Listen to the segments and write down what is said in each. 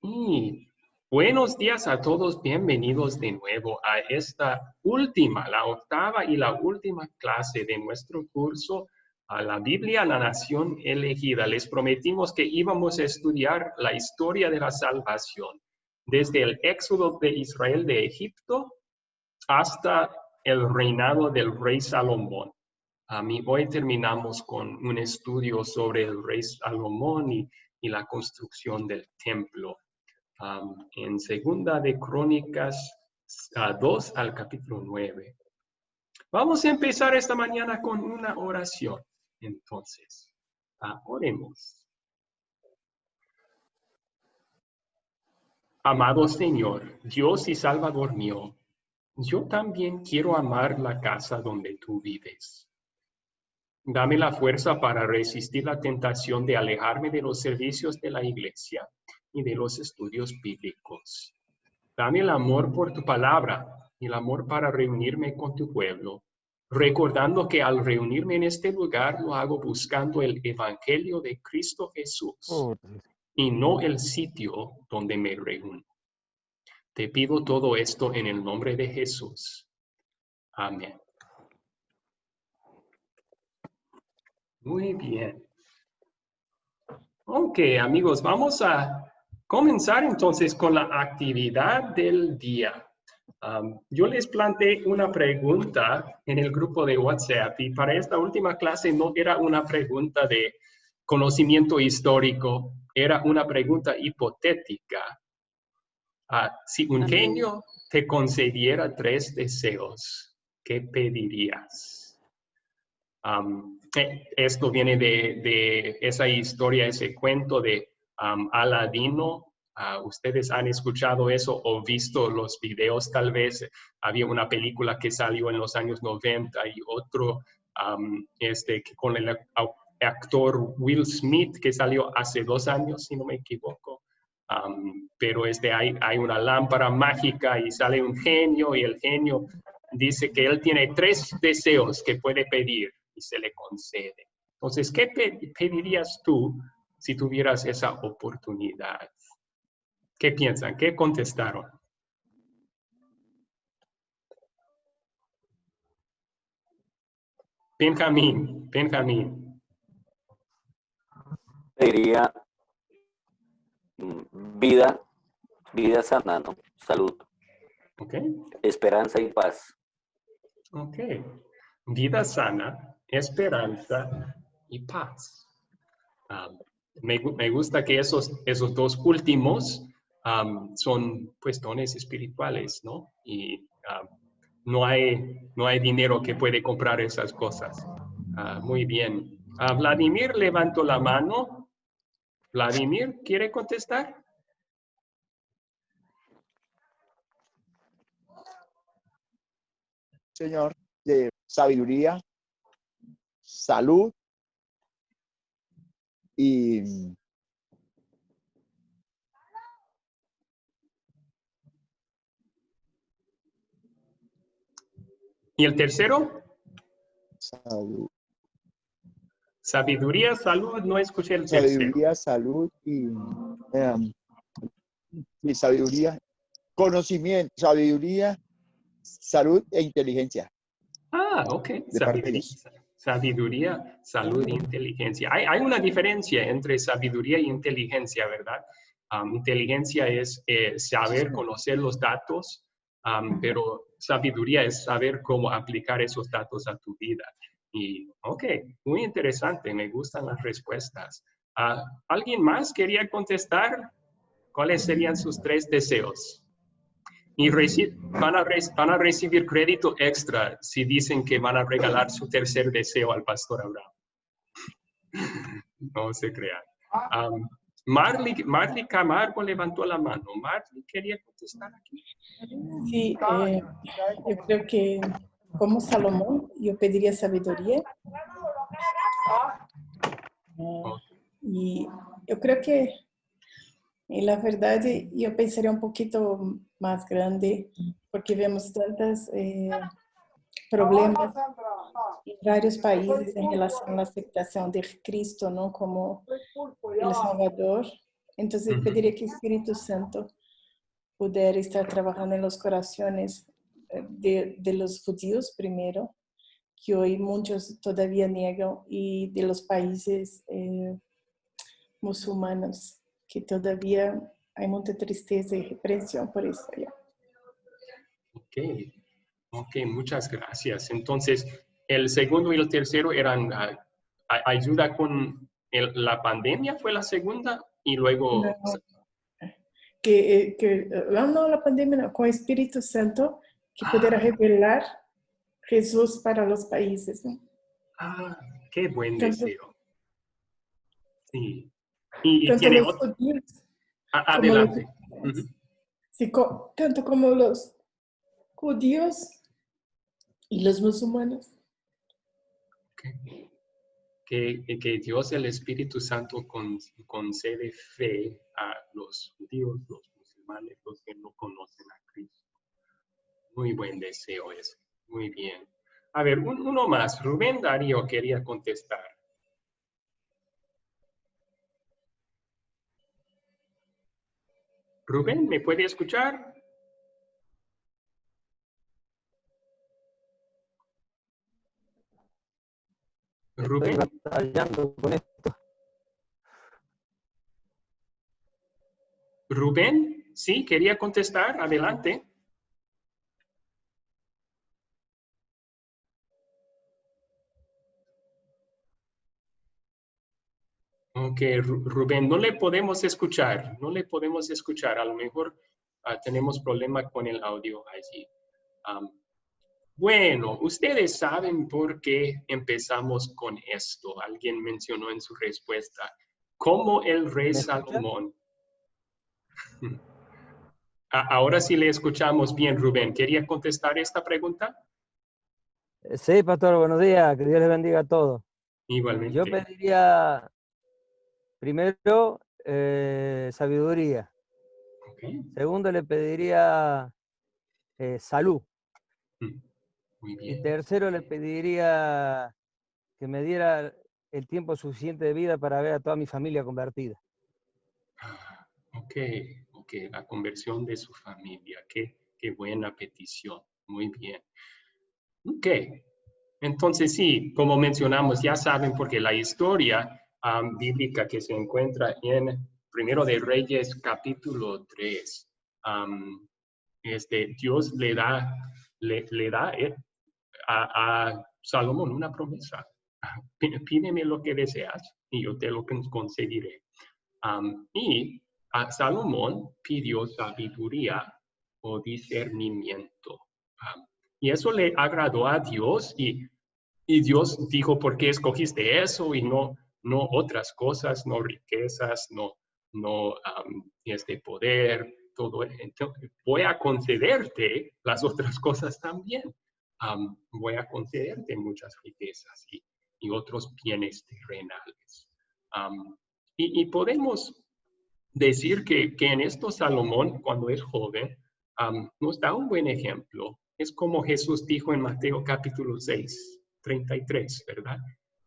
Y buenos días a todos, bienvenidos de nuevo a esta última, la octava y la última clase de nuestro curso a la Biblia, la nación elegida. Les prometimos que íbamos a estudiar la historia de la salvación, desde el éxodo de Israel de Egipto hasta el reinado del rey Salomón. Hoy terminamos con un estudio sobre el rey Salomón y la construcción del templo. En Segunda de Crónicas 2 al capítulo 9. Vamos a empezar esta mañana con una oración. Entonces, oremos. Amado Señor, Dios y Salvador mío, yo también quiero amar la casa donde tú vives. Dame la fuerza para resistir la tentación de alejarme de los servicios de la iglesia y de los estudios bíblicos. Dame el amor por tu palabra y el amor para reunirme con tu pueblo, recordando que al reunirme en este lugar lo hago buscando el evangelio de Cristo Jesús y no el sitio donde me reúno. Te pido todo esto en el nombre de Jesús. Amén. Muy bien. Ok, amigos, vamos a comenzar entonces con la actividad del día. Yo les planteé una pregunta en el grupo de WhatsApp y para esta última clase no era una pregunta de conocimiento histórico, era una pregunta hipotética. Si un genio te concediera 3 deseos, ¿qué pedirías? Esto viene de esa historia, ese cuento de Aladino. Ustedes han escuchado eso o visto los videos tal vez. Había una película que salió en los años 90 y otro con el actor Will Smith que salió hace 2 años, si no me equivoco. Pero hay una lámpara mágica y sale un genio y el genio dice que él tiene 3 deseos que puede pedir y se le concede. Entonces, ¿qué pedirías tú si tuvieras esa oportunidad? ¿Qué piensan? ¿Qué contestaron? Benjamín. Pediría vida sana, ¿no? Salud. Ok. Esperanza y paz. Ok. Vida sana, esperanza y paz. Me gusta que esos 2 últimos son pues dones espirituales, ¿no? Y no hay dinero que puede comprar esas cosas. Muy bien. Vladimir levantó la mano. Vladimir, ¿quiere contestar? Señor, de sabiduría, salud y ¿Y el tercero? salud. Sabiduría, salud, no escuché el tercero. Sabiduría, salud y sabiduría, conocimiento, sabiduría, salud e inteligencia. Ok. De parte de Dios. Sabiduría, salud e inteligencia. Hay una diferencia entre sabiduría y inteligencia, ¿verdad? Inteligencia es saber, conocer los datos, pero sabiduría es saber cómo aplicar esos datos a tu vida. Y, muy interesante, me gustan las respuestas. ¿Alguien más quería contestar? ¿Cuáles serían sus 3 deseos? Y van a recibir crédito extra si dicen que van a regalar su tercer deseo al pastor Abraham. No se crean. Marley Camargo levantó la mano. Marley, ¿quería contestar aquí? Sí, yo creo que como Salomón, yo pediría sabiduría. Y yo creo que, en la verdad, yo pensaría un poquito más grande, porque vemos tantos problemas en varios países en relación a la aceptación de Cristo, ¿no? Como el Salvador. Entonces pediría que el Espíritu Santo pudiera estar trabajando en los corazones de los judíos primero, que hoy muchos todavía niegan, y de los países musulmanos, que todavía hay mucha tristeza y reprensión por eso allá. Ok, ok, muchas gracias. Entonces, el segundo y el tercero eran ayuda con la pandemia, fue la segunda, y luego... No, no la pandemia, no, con el Espíritu Santo, que pudiera revelar Jesús para los países, ¿no? Qué buen Tanto, deseo. Sí. Y tanto tiene los otro... judíos como los Adelante. cristianos. Sí, tanto como los judíos y los musulmanes. Okay. Que Dios, el Espíritu Santo, concede fe a los judíos, los musulmanes, los que no conocen a Cristo. Muy buen deseo ese. Muy bien. A ver, uno más. Rubén Darío quería contestar. Rubén, ¿me puede escuchar? Rubén. Estoy batallando con esto. Rubén, sí, quería contestar. Adelante. Ok, Rubén, no le podemos escuchar. No le podemos escuchar. A lo mejor tenemos problema con el audio allí. Bueno, ustedes saben por qué empezamos con esto. Alguien mencionó en su respuesta, cómo el rey ¿Me escuchan? Salomón. Ahora sí le escuchamos bien, Rubén. ¿Quería contestar esta pregunta? Sí, pastor, buenos días. Que Dios les bendiga a todos. Igualmente. Yo pediría primero sabiduría. Okay. Segundo, le pediría salud. Muy bien. Y tercero, le pediría que me diera el tiempo suficiente de vida para ver a toda mi familia convertida. Ok, la conversión de su familia. Qué buena petición. Muy bien. Ok, entonces sí, como mencionamos, ya saben, porque la historia bíblica que se encuentra en Primero de Reyes, capítulo 3, Dios le da a Salomón una promesa. Pídeme lo que deseas y yo te lo concederé. Y a Salomón pidió sabiduría o discernimiento. Y eso le agradó a Dios y Dios dijo, ¿por qué escogiste eso y no otras cosas, no riquezas, no poder, todo? Entonces, voy a concederte las otras cosas también. Voy a concederte muchas riquezas y otros bienes terrenales. Y podemos decir que en esto Salomón, cuando es joven, nos da un buen ejemplo. Es como Jesús dijo en Mateo capítulo 6, 33, ¿verdad?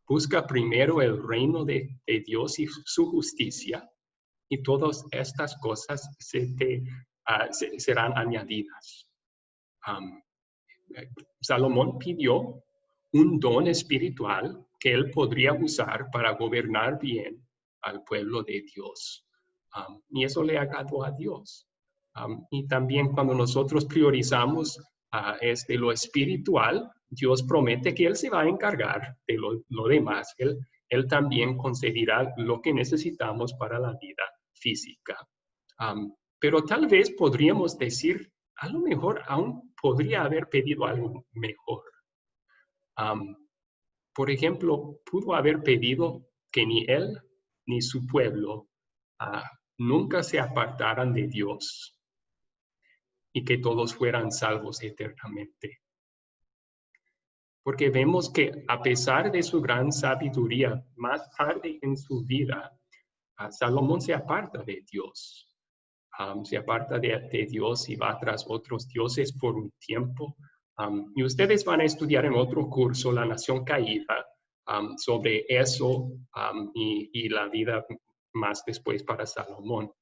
Busca primero el reino de Dios y su justicia, y todas estas cosas serán añadidas. Salomón pidió un don espiritual que él podría usar para gobernar bien al pueblo de Dios. Y eso le agradó a Dios. Y también cuando nosotros priorizamos lo espiritual, Dios promete que Él se va a encargar de lo demás. Él también concederá lo que necesitamos para la vida física. Pero tal vez podríamos decir, a lo mejor aún podría haber pedido algo mejor. Por ejemplo, pudo haber pedido que ni él ni su pueblo nunca se apartaran de Dios y que todos fueran salvos eternamente. Porque vemos que a pesar de su gran sabiduría, más tarde en su vida, Salomón se aparta de Dios. Se aparta de Dios y va tras otros dioses por un tiempo. Y ustedes van a estudiar en otro curso, La Nación Caída, sobre eso y la vida más después para Salomón.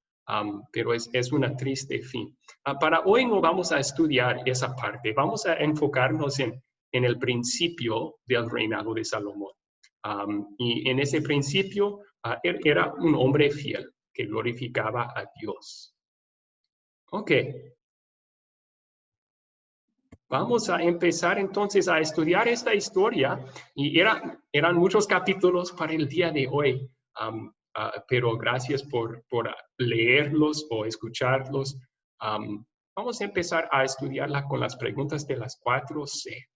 Pero es una triste fin. Para hoy no vamos a estudiar esa parte, vamos a enfocarnos en el principio del reinado de Salomón. Y en ese principio, él era un hombre fiel que glorificaba a Dios. Ok. Vamos a empezar entonces a estudiar esta historia y eran muchos capítulos para el día de hoy, pero gracias por leerlos o escucharlos. Vamos a empezar a estudiarla con las preguntas de las 4C.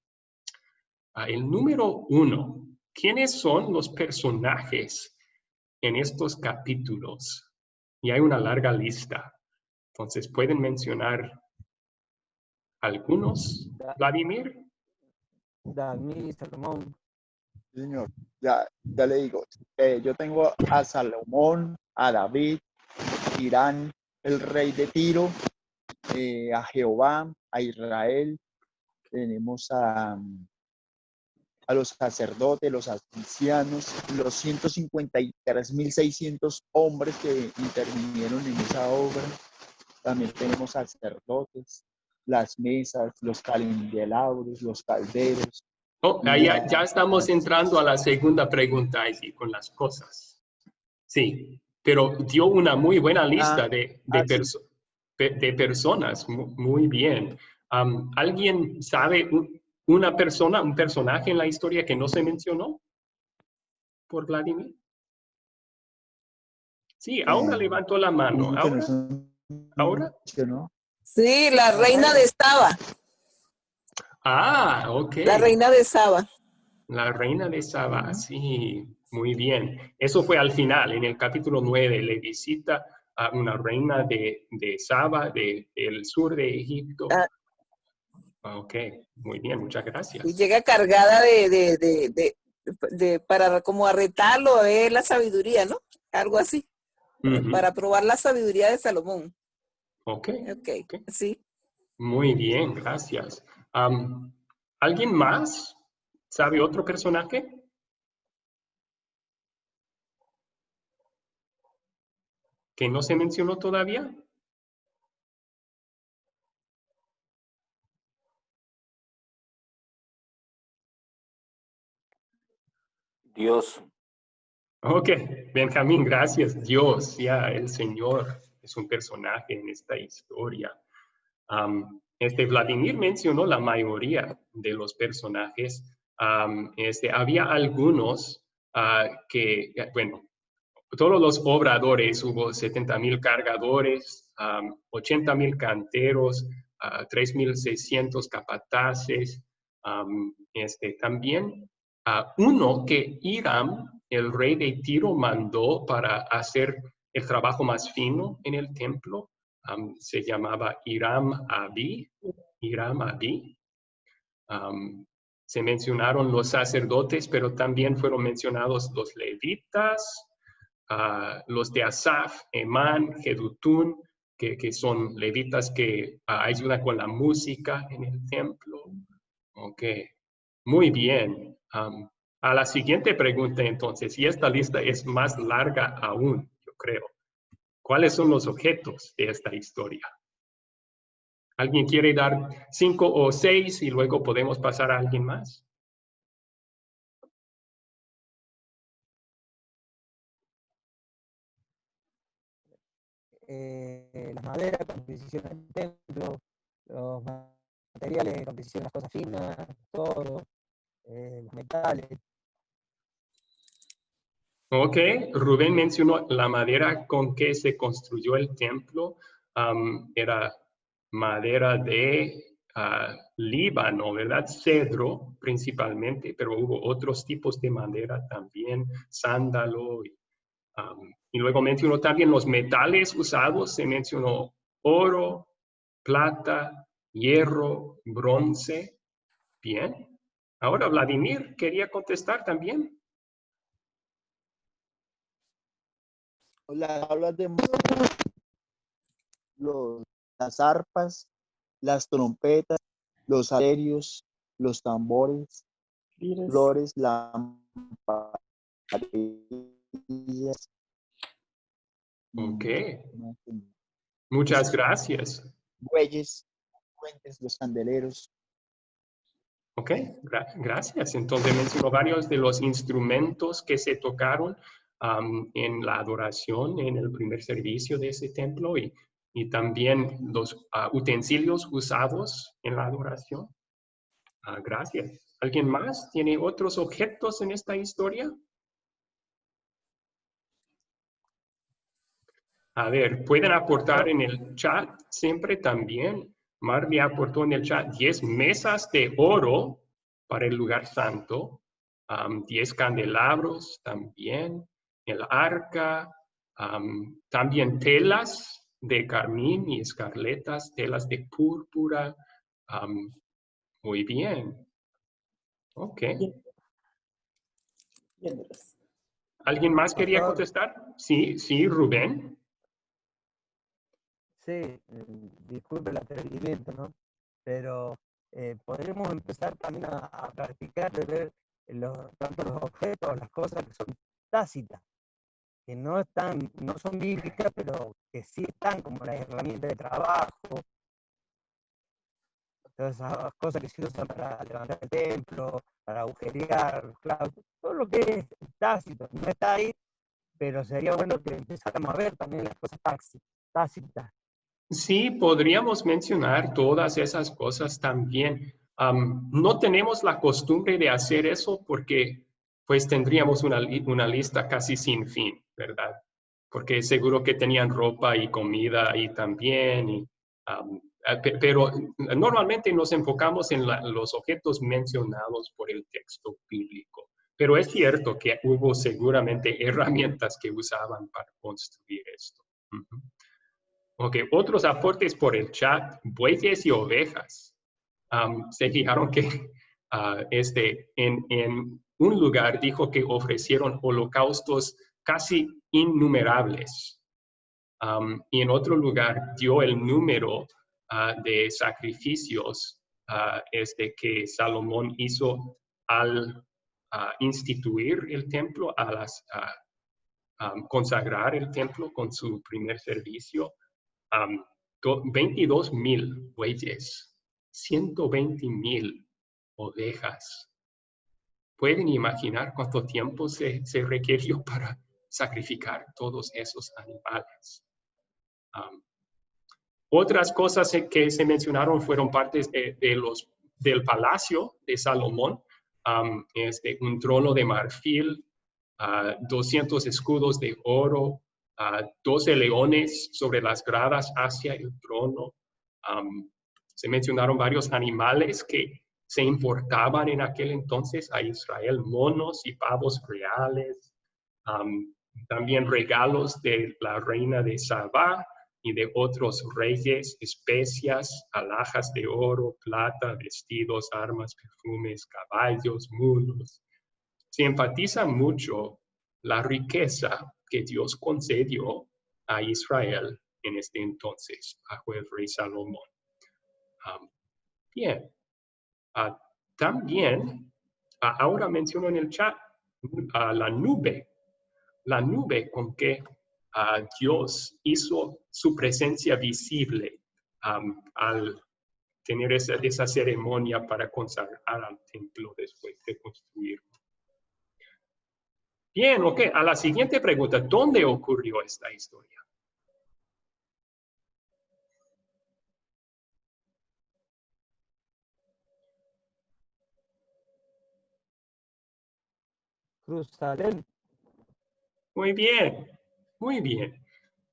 El número 1, ¿quiénes son los personajes en estos capítulos? Y hay una larga lista. Entonces, ¿pueden mencionar algunos, Vladimir? David, Salomón. Señor, ya le digo, yo tengo a Salomón, a David, Irán, el rey de Tiro, a Jehová, a Israel, tenemos a los sacerdotes, los ancianos, los 153.600 hombres que intervinieron en esa obra. También tenemos sacerdotes, las mesas, los candelabros, los calderos. Oh, ya estamos entrando a la segunda pregunta ahí con las cosas. Sí, pero dio una muy buena lista de personas. Muy bien. ¿Alguien sabe una persona, un personaje en la historia que no se mencionó por Vladimir? Sí, ahora levantó la mano. ¿Ahora? ¿No? Sí, la reina de Saba. Ah, ok. La reina de Saba. La reina de Saba, sí, muy bien. Eso fue al final, en el capítulo 9, le visita a una reina de Saba, del sur de Egipto. Ok, muy bien, muchas gracias. Y llega cargada para como a retarlo a ver la sabiduría, ¿no? Algo así. Para probar la sabiduría de Salomón. Ok. Sí. Muy bien, gracias. ¿Alguien más sabe otro personaje? ¿Que no se mencionó todavía? Dios. Ok, Benjamín, gracias. Dios, ya el Señor es un personaje en esta historia. Vladimir mencionó la mayoría de los personajes. Había algunos que, bueno, todos los obradores, hubo 70,000 cargadores, 80,000 canteros, 3,600 capataces. También uno que Hiram, el rey de Tiro, mandó para hacer el trabajo más fino en el templo, se llamaba Hiram Abi. Se mencionaron los sacerdotes, pero también fueron mencionados los levitas, los de Asaf, Emán, Jedutún, que son levitas que ayudan con la música en el templo. Ok, muy bien. A la siguiente pregunta entonces, y esta lista es más larga aún, yo creo. ¿Cuáles son los objetos de esta historia? ¿Alguien quiere dar 5 o 6 y luego podemos pasar a alguien más? Las maderas con que se hicieron el templo, los materiales con que se hicieron las cosas finas, todo, los metales. Ok, Rubén mencionó la madera con que se construyó el templo. Era madera de Líbano, ¿verdad? Cedro principalmente, pero hubo otros tipos de madera también, sándalo. Y luego mencionó también los metales usados, se mencionó oro, plata, hierro, bronce. Bien. Ahora Vladimir quería contestar también. Las tablas de las arpas, las trompetas, los salterios, los tambores, flores, lámparas, Ok. Imagen. Muchas gracias. Bueyes, puentes, los candeleros. Ok, gracias. Entonces mencionó varios de los instrumentos que se tocaron en la adoración, en el primer servicio de ese templo y también los utensilios usados en la adoración. Gracias. ¿Alguien más tiene otros objetos en esta historia? A ver, pueden aportar en el chat siempre también. Marvia aportó en el chat 10 mesas de oro para el lugar santo, 10 candelabros también, el arca, también telas de carmín y escarletas, telas de púrpura. Muy bien. Ok. Viéndolos. ¿Alguien más quería Pastor. contestar? Sí, Rubén. Sí, disculpe el atrevimiento, ¿no? Pero podremos empezar también a practicar de ver tanto los objetos, las cosas que son tácitas, que no son bíblicas, pero que sí están como las herramientas de trabajo, todas esas cosas que se usan para levantar el templo, para agujerear, los clavos, todo lo que es tácito, no está ahí, pero sería bueno que empezáramos a ver también las cosas tácitas. Sí, podríamos mencionar todas esas cosas también. No tenemos la costumbre de hacer eso porque pues tendríamos una lista casi sin fin, ¿verdad? Porque seguro que tenían ropa y comida ahí también. Pero normalmente nos enfocamos en los objetos mencionados por el texto bíblico. Pero es cierto que hubo seguramente herramientas que usaban para construir esto. Uh-huh. Ok, otros aportes por el chat, bueyes y ovejas. Se fijaron que en un lugar dijo que ofrecieron holocaustos casi innumerables. Y en otro lugar dio el número de sacrificios que Salomón hizo al instituir el templo, consagrar el templo con su primer servicio. 22,000 bueyes, 120,000 ovejas. ¿Pueden imaginar cuánto tiempo se requirió para sacrificar todos esos animales? Otras cosas que se mencionaron fueron partes del palacio de Salomón, un trono de marfil, 200 escudos de oro, 12 leones sobre las gradas hacia el trono. Se mencionaron varios animales que se importaban en aquel entonces a Israel, monos y pavos reales, también regalos de la reina de Sabá y de otros reyes, especias, alhajas de oro, plata, vestidos, armas, perfumes, caballos, mulos. Se enfatiza mucho la riqueza que Dios concedió a Israel en este entonces, bajo el rey Salomón. Bien. También, ahora menciono en el chat la nube con que Dios hizo su presencia visible al tener esa ceremonia para consagrar al templo después de construirlo. Bien, ok. A la siguiente pregunta, ¿dónde ocurrió esta historia? Jerusalén. Muy bien, muy bien.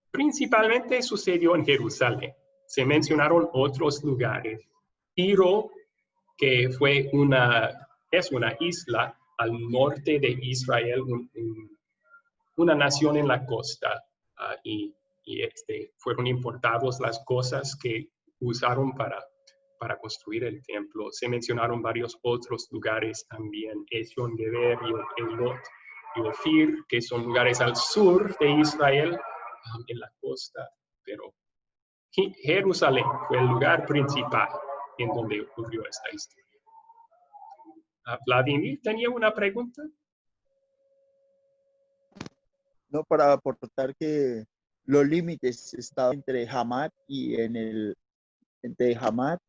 Principalmente sucedió en Jerusalén. Se mencionaron otros lugares. Tiro, que es una isla al norte de Israel, una nación en la costa, y fueron importados las cosas que usaron para construir el templo. Se mencionaron varios otros lugares también, Ezion-Geber y Elot y Ofir, que son lugares al sur de Israel, en la costa, pero Jerusalén fue el lugar principal en donde ocurrió esta historia. Vladimir, ¿tenía una pregunta? No, para aportar que Los límites estaban entre Hamat y entre Hamat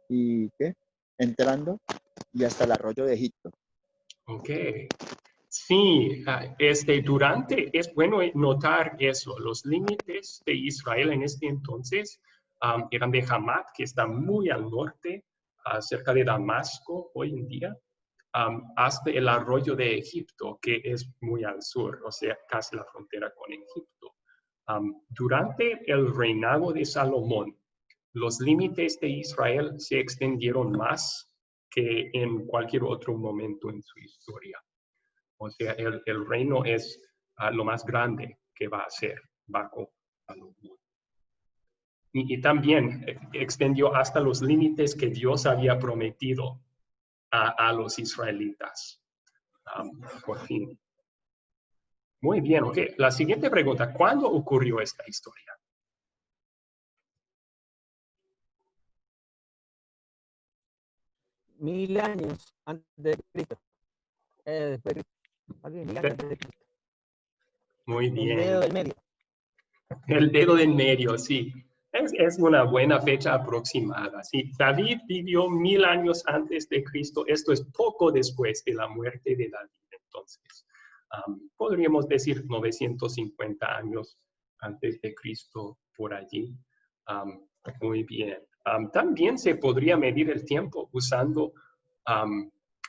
y ¿qué? Entrando y hasta el arroyo de Egipto. Ok. Sí, es bueno notar eso. Los límites de Israel en este entonces eran de Hamat, que está muy al norte, cerca de Damasco hoy en día, hasta el arroyo de Egipto, que es muy al sur, o sea, casi la frontera con Egipto. Durante el reinado de Salomón, los límites de Israel se extendieron más que en cualquier otro momento en su historia. O sea, el reino es lo más grande que va a ser bajo Salomón. Y también extendió hasta los límites que Dios había prometido a los israelitas. Por fin. Muy bien, ok. La siguiente pregunta, ¿cuándo ocurrió esta historia? Mil años antes de Cristo. Después de Cristo. Más bien, 1000 años antes de Cristo. Muy El bien. dedo del medio. El dedo del medio, sí. Es una buena fecha aproximada. Sí, David vivió 1000 años antes de Cristo. Esto es poco después de la muerte de David. Entonces, podríamos decir 950 años antes de Cristo por allí. Muy bien. También se podría medir el tiempo usando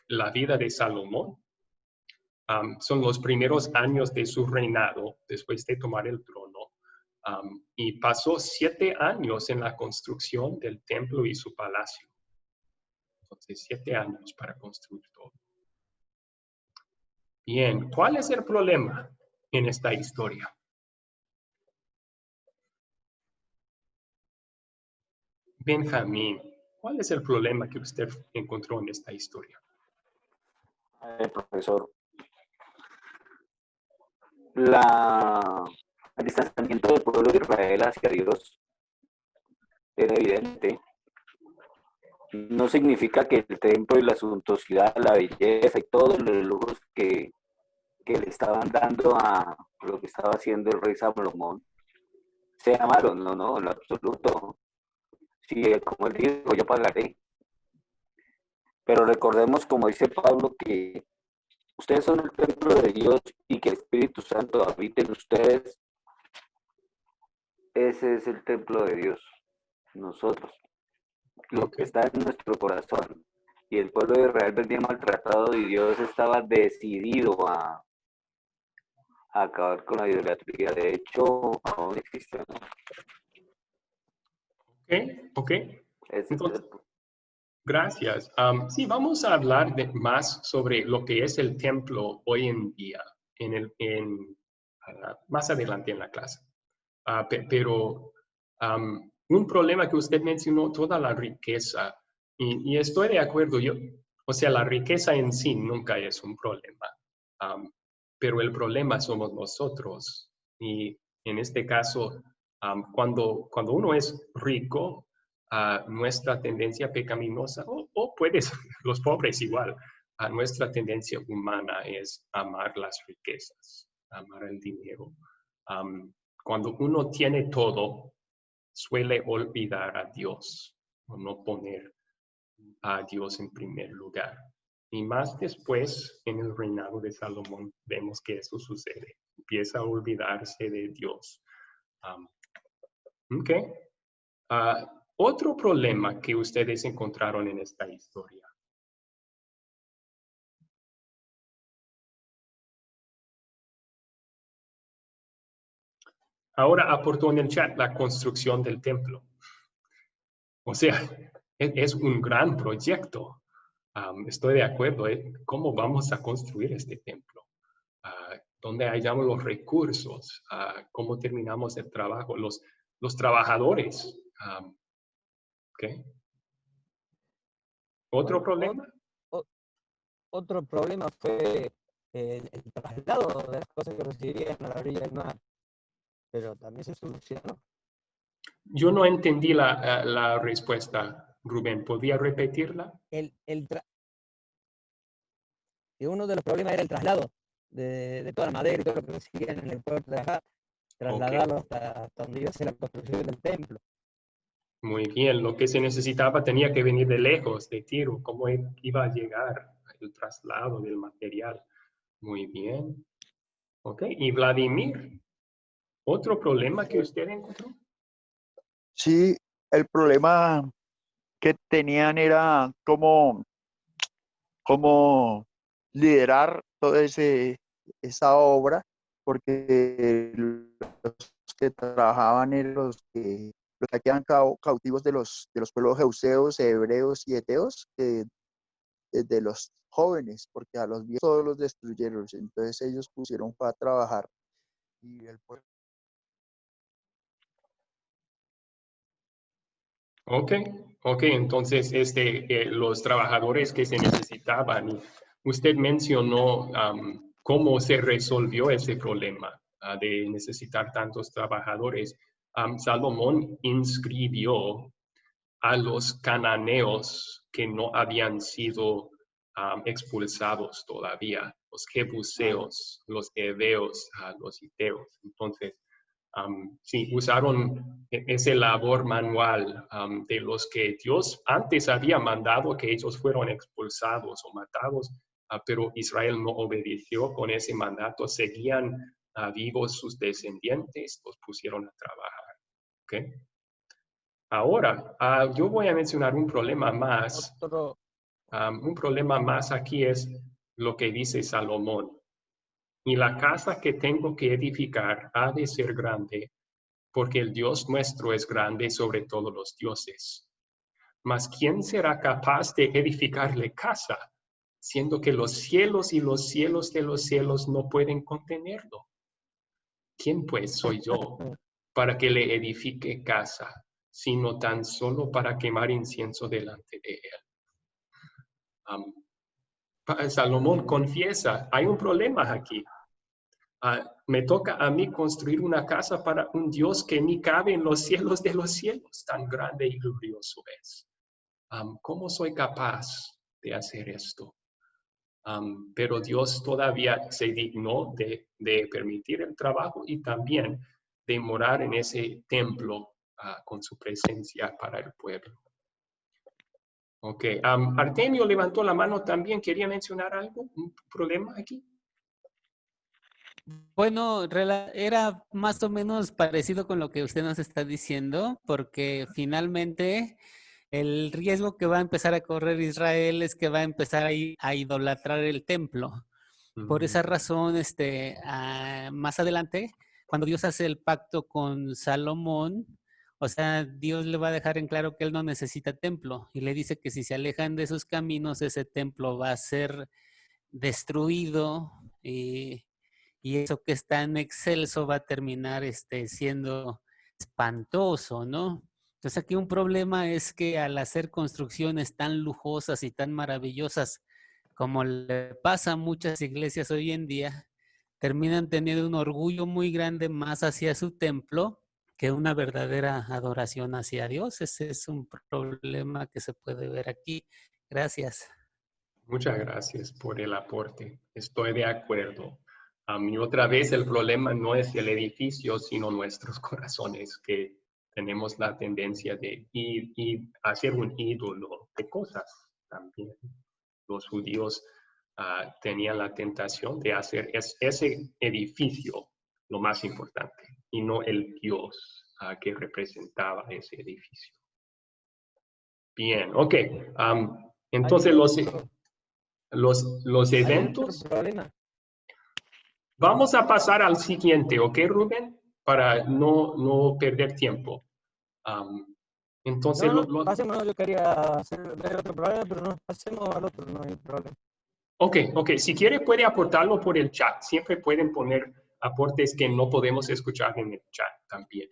la vida de Salomón. Son los primeros años de su reinado después de tomar el trono. Y pasó 7 años en la construcción del templo y su palacio. Entonces, 7 años para construir todo. Bien, ¿cuál es el problema en esta historia? Benjamín, ¿cuál es el problema que usted encontró en esta historia? Profesor, el distanciamiento del pueblo de Israel hacia Dios era evidente. No significa que el templo y la suntuosidad, la belleza y todos los lujos que le estaban dando a lo que estaba haciendo el rey Salomón sea malo, no, en lo absoluto. Sí, como él dijo, yo pagaré. Pero recordemos, como dice Pablo, que ustedes son el templo de Dios y que el Espíritu Santo habite en ustedes. Ese es el templo de Dios, nosotros. Lo que está en nuestro corazón. Y el pueblo de Israel venía maltratado y Dios estaba decidido a acabar con la idolatría. De hecho, aún existe, ¿no? Ok. Entonces, gracias. Sí, vamos a hablar más sobre lo que es el templo hoy en día, más adelante en la clase. Pero un problema que usted mencionó, toda la riqueza, y estoy de acuerdo, o sea, la riqueza en sí nunca es un problema, pero el problema somos nosotros. Y en este caso, cuando uno es rico, nuestra tendencia pecaminosa, o puede ser los pobres igual, nuestra tendencia humana es amar las riquezas, amar el dinero. Cuando uno tiene todo, suele olvidar a Dios o no poner a Dios en primer lugar. Y más después, en el reinado de Salomón, vemos que eso sucede. Empieza a olvidarse de Dios. Otro problema que ustedes encontraron en esta historia. Ahora aportó en el chat la construcción del templo. O sea, es un gran proyecto. Estoy de acuerdo. ¿Cómo vamos a construir este templo? ¿Dónde hallamos los recursos? ¿Cómo terminamos el trabajo? Los trabajadores. ¿Otro problema? Otro problema fue el traslado de las cosas que recibirían a la orilla del mar. Pero también se solucionó. Yo no entendí la respuesta, Rubén. ¿Podría repetirla? Y uno de los problemas era el traslado de toda la madera y todo lo que recibían en el puerto de acá. trasladarlo hasta donde iba a ser la construcción del templo. Muy bien, lo que se necesitaba tenía que venir de lejos, de Tiro. ¿Cómo iba a llegar el traslado del material? Muy bien. Ok, y Vladimir, ¿otro problema que usted encontró? Sí, el problema que tenían era cómo liderar toda esa obra, porque los que trabajaban eran los que quedan cautivos de los pueblos jeuseos, hebreos y eteos, de los jóvenes, porque a los viejos todos los destruyeron. Entonces ellos pusieron para trabajar y el pueblo. Ok, entonces los trabajadores que se necesitaban, y usted mencionó cómo se resolvió ese problema de necesitar tantos trabajadores. Salomón inscribió a los cananeos que no habían sido expulsados todavía, los jebuseos, los heveos, los hiteos. Entonces, sí, usaron ese labor manual de los que Dios antes había mandado que ellos fueron expulsados o matados, pero Israel no obedeció con ese mandato, seguían vivos sus descendientes, los pusieron a trabajar. ¿Okay? Ahora, yo voy a mencionar un problema más. Un problema más aquí es lo que dice Salomón. Y la casa que tengo que edificar ha de ser grande, porque el Dios nuestro es grande sobre todos los dioses. Mas ¿quién será capaz de edificarle casa, siendo que los cielos y los cielos de los cielos no pueden contenerlo? ¿Quién pues soy yo para que le edifique casa, sino tan solo para quemar incienso delante de él? Salomón confiesa, hay un problema aquí. Me toca a mí construir una casa para un Dios que ni cabe en los cielos de los cielos, tan grande y glorioso es. ¿Cómo soy capaz de hacer esto? Pero Dios todavía se dignó de permitir el trabajo y también de morar en ese templo con su presencia para el pueblo. Ok, Artemio levantó la mano también. ¿Quería mencionar algo? ¿Un problema aquí? Bueno, era más o menos parecido con lo que usted nos está diciendo, porque finalmente el riesgo que va a empezar a correr Israel es que va a empezar a idolatrar el templo. Por esa razón, más adelante, cuando Dios hace el pacto con Salomón, o sea, Dios le va a dejar en claro que él no necesita templo y le dice que si se alejan de sus caminos, ese templo va a ser destruido y eso que es tan excelso va a terminar siendo espantoso, ¿no? Entonces aquí un problema es que al hacer construcciones tan lujosas y tan maravillosas como le pasa a muchas iglesias hoy en día, terminan teniendo un orgullo muy grande más hacia su templo que una verdadera adoración hacia Dios. Ese es un problema que se puede ver aquí. Gracias. Muchas gracias por el aporte. Estoy de acuerdo. Y otra vez el problema no es el edificio, sino nuestros corazones, que tenemos la tendencia de ir y hacer un ídolo de cosas también. Los judíos tenían la tentación de hacer ese edificio lo más importante y no el Dios que representaba ese edificio. Bien, ok. Entonces los eventos. Vamos a pasar al siguiente, ¿ok, Rubén? Para no perder tiempo. Entonces, pasemos, yo quería ver otro problema, pero no, pasemos al otro, no hay problema. Ok, si quiere puede aportarlo por el chat. Siempre pueden poner aportes que no podemos escuchar en el chat también.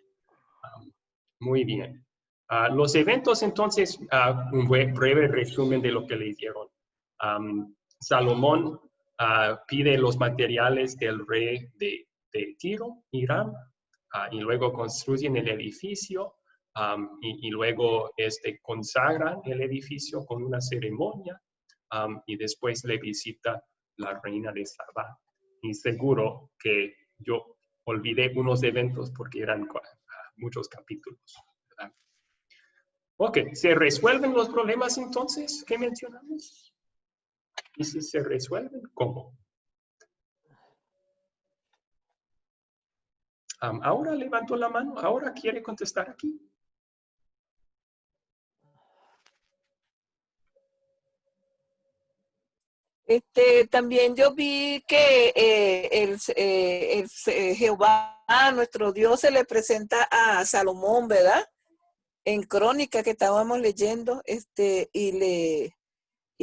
Muy bien. Los eventos, entonces, un breve resumen de lo que le dieron. Salomón pide los materiales del rey de Tiro, Hiram, y luego construyen el edificio y luego consagran el edificio con una ceremonia y después le visita la reina de Sabá. Y seguro que olvidé unos eventos porque eran muchos capítulos, ¿verdad? Ok, ¿se resuelven los problemas entonces que mencionamos? ¿Y si se resuelven, cómo? Ahora levantó la mano, ahora quiere contestar aquí. También yo vi que Jehová, nuestro Dios, se le presenta a Salomón, ¿verdad? En Crónica que estábamos leyendo, y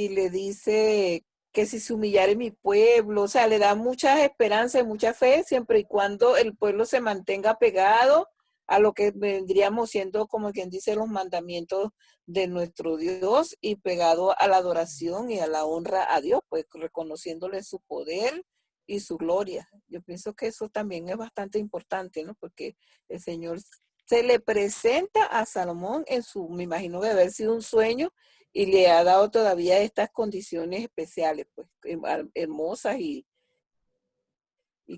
le dice que si se humillare mi pueblo, o sea, le da muchas esperanzas y mucha fe, siempre y cuando el pueblo se mantenga pegado a lo que vendríamos siendo, como quien dice, los mandamientos de nuestro Dios y pegado a la adoración y a la honra a Dios, pues reconociéndole su poder y su gloria. Yo pienso que eso también es bastante importante, ¿no? Porque el Señor se le presenta a Salomón en su, me imagino que debe haber sido un sueño, y le ha dado todavía estas condiciones especiales, pues, hermosas y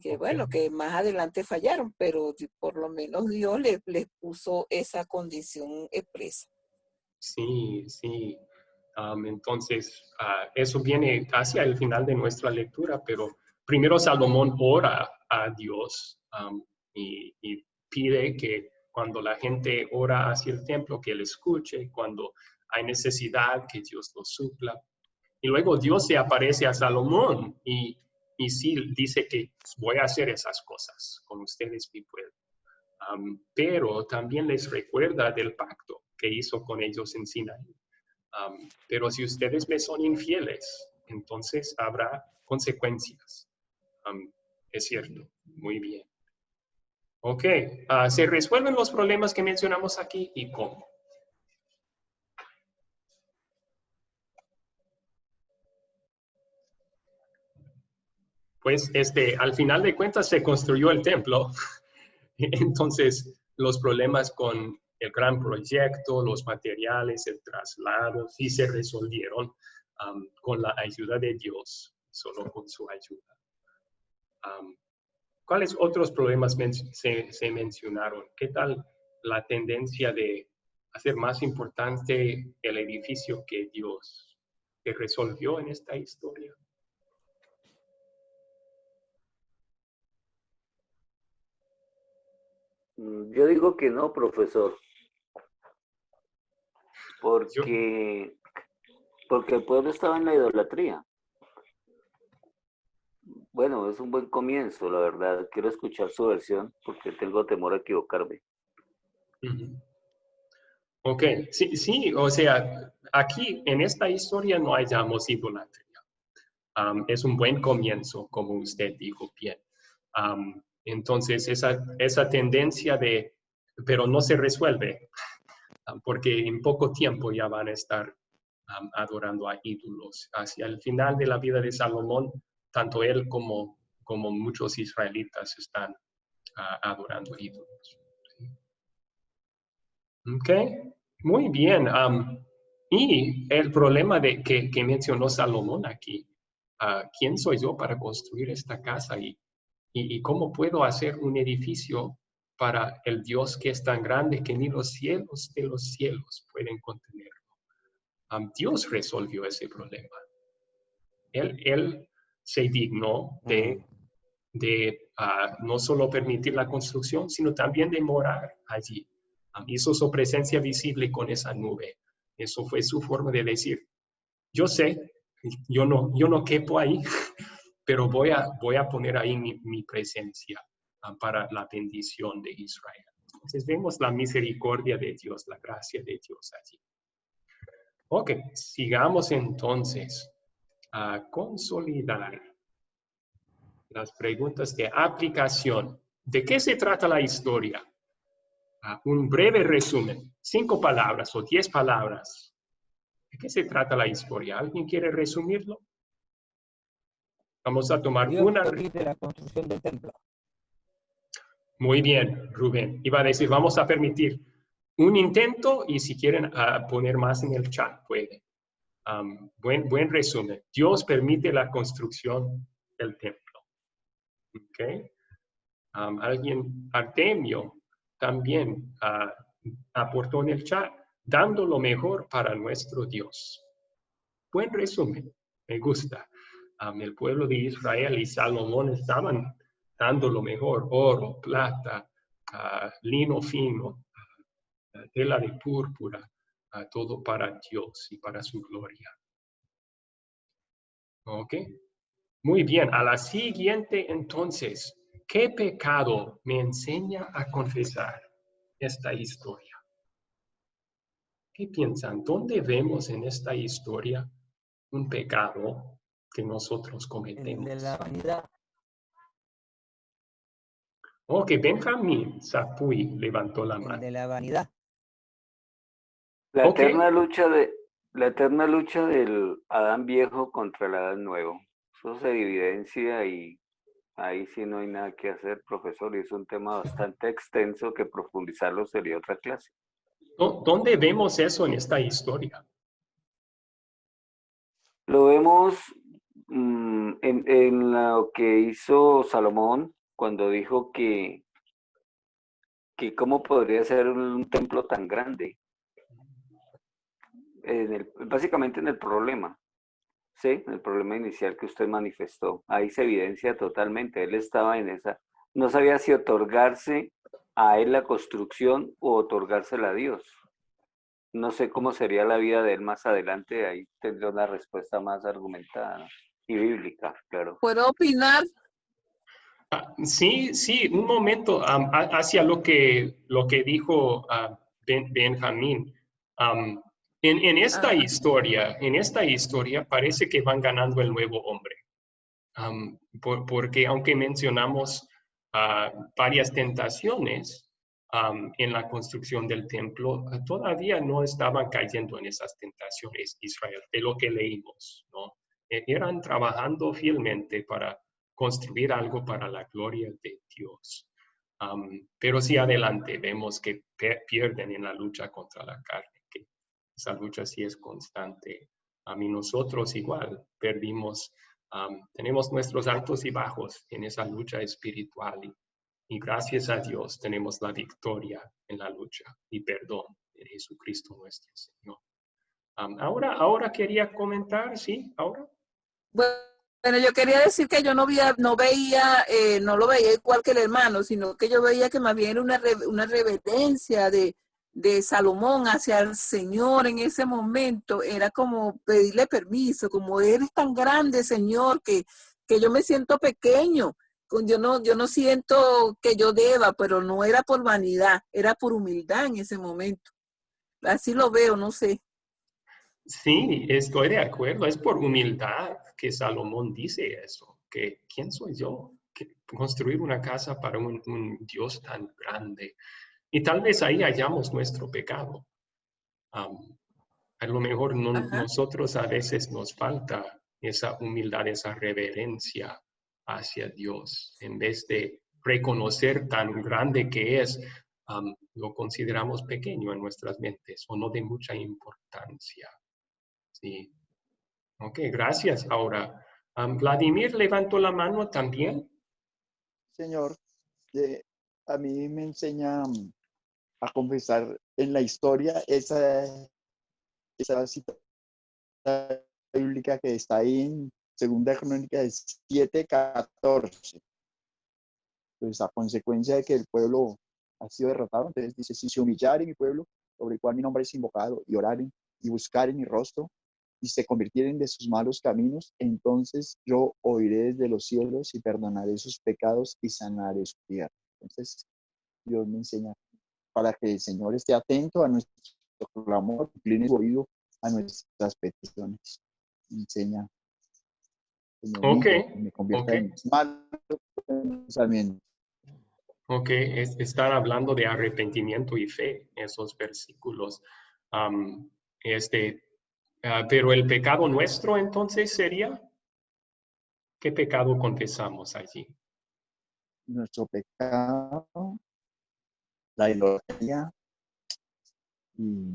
que, bueno, que más adelante fallaron, pero por lo menos Dios les puso esa condición expresa. Sí, sí. Entonces, eso viene hacia el final de nuestra lectura, pero primero Salomón ora a Dios y pide que cuando la gente ora hacia el templo, que él escuche, cuando hay necesidad, que Dios lo supla. Y luego Dios se aparece a Salomón y sí dice que voy a hacer esas cosas con ustedes, mi pueblo. Pero también les recuerda del pacto que hizo con ellos en Sinaí. Pero si ustedes me son infieles, entonces habrá consecuencias. Es cierto, muy bien. Ok, ¿se resuelven los problemas que mencionamos aquí y cómo? Pues al final de cuentas se construyó el templo. Entonces, los problemas con el gran proyecto, los materiales, el traslado, sí se resolvieron con la ayuda de Dios, solo con su ayuda. ¿Cuáles otros problemas se mencionaron? ¿Qué tal la tendencia de hacer más importante el edificio que Dios, que resolvió en esta historia? Yo digo que no, profesor, porque el pueblo estaba en la idolatría. Bueno, es un buen comienzo, la verdad. Quiero escuchar su versión porque tengo temor a equivocarme. Ok, sí, o sea, aquí en esta historia no hallamos idolatría. Es un buen comienzo, como usted dijo bien. Entonces, esa tendencia pero no se resuelve, porque en poco tiempo ya van a estar adorando a ídolos. Hacia el final de la vida de Salomón, tanto él como muchos israelitas están adorando ídolos. Ok, muy bien. Y el problema que mencionó Salomón aquí, ¿quién soy yo para construir esta casa? ¿Y cómo puedo hacer un edificio para el Dios que es tan grande que ni los cielos de los cielos pueden contenerlo? Dios resolvió ese problema. Él se dignó de no solo permitir la construcción, sino también de morar allí. Hizo su presencia visible con esa nube. Eso fue su forma de decir, yo sé, yo no quepo ahí, pero voy a poner ahí mi presencia para la bendición de Israel. Entonces vemos la misericordia de Dios, la gracia de Dios allí. Ok, sigamos entonces a consolidar las preguntas de aplicación. ¿De qué se trata la historia? Un breve resumen, 5 palabras o 10 palabras. ¿De qué se trata la historia? ¿Alguien quiere resumirlo? Vamos a tomar Dios una. permite la construcción del templo. Muy bien, Rubén. Iba a decir, vamos a permitir un intento y si quieren poner más en el chat, pueden. Buen resumen. Dios permite la construcción del templo. ¿Ok? Alguien, Artemio, también aportó en el chat, dando lo mejor para nuestro Dios. Buen resumen, me gusta. El pueblo de Israel y Salomón estaban dando lo mejor, oro, plata, lino fino, tela de púrpura, todo para Dios y para su gloria. ¿Ok? Muy bien, a la siguiente entonces, ¿qué pecado me enseña a confesar esta historia? ¿Qué piensan? ¿Dónde vemos en esta historia un pecado que nosotros El cometemos? de la vanidad. Ok, Benjamín Sapuy levantó la El mano. de la vanidad. La Ok. la eterna lucha del Adán viejo contra el Adán nuevo. Eso se evidencia y ahí sí no hay nada que hacer, profesor, y es un tema bastante extenso que profundizarlo sería otra clase. ¿Dónde vemos eso en esta historia? Lo vemos en lo que hizo Salomón cuando dijo que cómo podría ser un templo tan grande. Básicamente en el problema, ¿sí? El problema inicial que usted manifestó. Ahí se evidencia totalmente. Él estaba en esa. No sabía si otorgarse a él la construcción o otorgársela a Dios. No sé cómo sería la vida de él más adelante. Ahí tendría una respuesta más argumentada, ¿no? Y bíblica, claro. ¿Puedo opinar? Sí, un momento, hacia lo que dijo Benjamín. En esta Ajá. historia parece que van ganando el nuevo hombre. Porque aunque mencionamos varias tentaciones en la construcción del templo, todavía no estaban cayendo en esas tentaciones Israel, de lo que leímos, ¿no? Eran trabajando fielmente para construir algo para la gloria de Dios. Pero sí adelante vemos que pierden en la lucha contra la carne, que esa lucha sí es constante. Y nosotros igual perdimos. Tenemos nuestros altos y bajos en esa lucha espiritual y gracias a Dios tenemos la victoria en la lucha y perdón en Jesucristo nuestro Señor. Ahora quería comentar, ¿sí? Ahora. Bueno, yo quería decir que yo no lo veía igual que el hermano, sino que yo veía que más bien era una reverencia de Salomón hacia el Señor en ese momento. Era como pedirle permiso, como eres tan grande, Señor, que yo me siento pequeño. Yo no siento que yo deba, pero no era por vanidad, era por humildad en ese momento. Así lo veo, no sé. Sí, estoy de acuerdo. Es por humildad que Salomón dice eso, que ¿quién soy yo? Que construir una casa para un Dios tan grande. Y tal vez ahí hallamos nuestro pecado. A lo mejor Ajá. nosotros a veces nos falta esa humildad, esa reverencia hacia Dios. En vez de reconocer tan grande que es, lo consideramos pequeño en nuestras mentes o no de mucha importancia. Sí. Ok, gracias. Ahora, Vladimir levantó la mano también. Señor, a mí me enseña a confesar en la historia esa cita bíblica que está ahí en Segunda Crónica de 7:14. Pues a consecuencia de que el pueblo ha sido derrotado, entonces dice, si se humillare mi pueblo, sobre el cual mi nombre es invocado, y oraren y buscaren mi rostro, y se convirtieren de sus malos caminos, entonces yo oiré desde los cielos y perdonaré sus pecados y sanaré su tierra. Entonces Dios me enseña para que el Señor esté atento a nuestro clamor, incline su oído a nuestras peticiones. Me enseña que me Ok, humille y me convierta ok. en malos pensamientos. Ok, están hablando de arrepentimiento y fe, esos versículos. Am, pero el pecado nuestro entonces sería, ¿qué pecado confesamos allí? Nuestro pecado, la idolatría y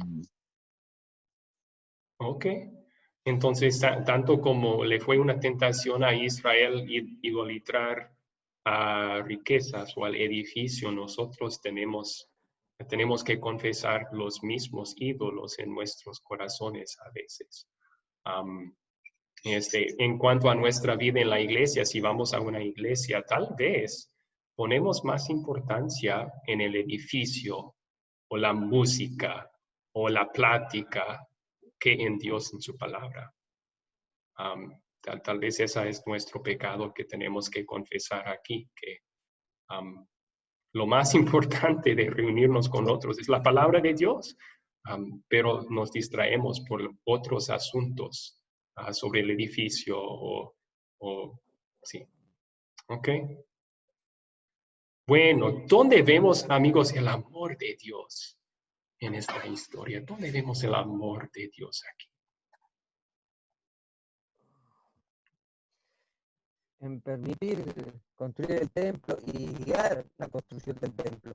Ok, entonces tanto como le fue una tentación a Israel idolatrar riquezas o al edificio, nosotros tenemos que confesar los mismos ídolos en nuestros corazones a veces. En cuanto a nuestra vida en la iglesia, si vamos a una iglesia, tal vez ponemos más importancia en el edificio o la música o la plática que en Dios, en su palabra. Tal vez ese es nuestro pecado que tenemos que confesar aquí, que lo más importante de reunirnos con otros es la palabra de Dios, pero nos distraemos por otros asuntos sobre el edificio sí. ¿Ok? Bueno, ¿dónde vemos, amigos, el amor de Dios en esta historia? ¿Dónde vemos el amor de Dios aquí? En permitir construir el templo y guiar la construcción del templo.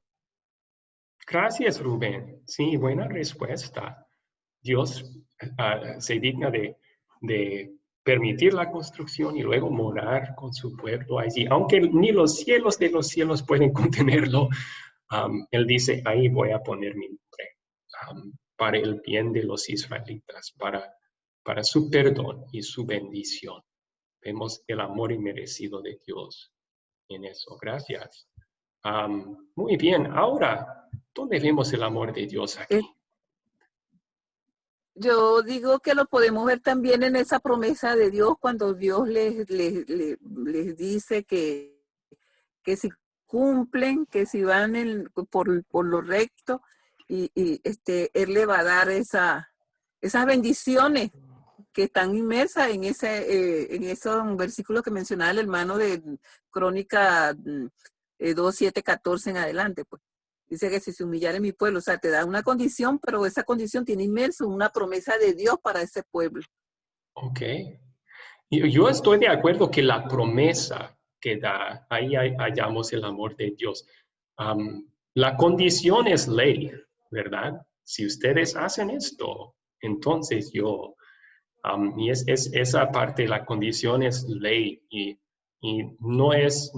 Gracias, Rubén. Sí, buena respuesta. Dios se digna de permitir la construcción y luego morar con su pueblo allí. Aunque ni los cielos de los cielos pueden contenerlo, Él dice, ahí voy a poner mi nombre para el bien de los israelitas, para su perdón y su bendición. Vemos el amor inmerecido de Dios en eso. Gracias. Muy bien. Ahora, ¿dónde vemos el amor de Dios aquí? Yo digo que lo podemos ver también en esa promesa de Dios cuando Dios les dice que si cumplen, que si van por lo recto, y Él le va a dar esas bendiciones que están inmersas en esos versículos que mencionaba el hermano de Crónica 2, 7, 14 en adelante, pues. Dice que si se humillare mi pueblo, o sea, te da una condición, pero esa condición tiene inmerso una promesa de Dios para ese pueblo. Ok. Yo estoy de acuerdo que la promesa que da, ahí hallamos el amor de Dios. La condición es ley, ¿verdad? Si ustedes hacen esto, entonces yo. Y esa parte, la condición es ley y no es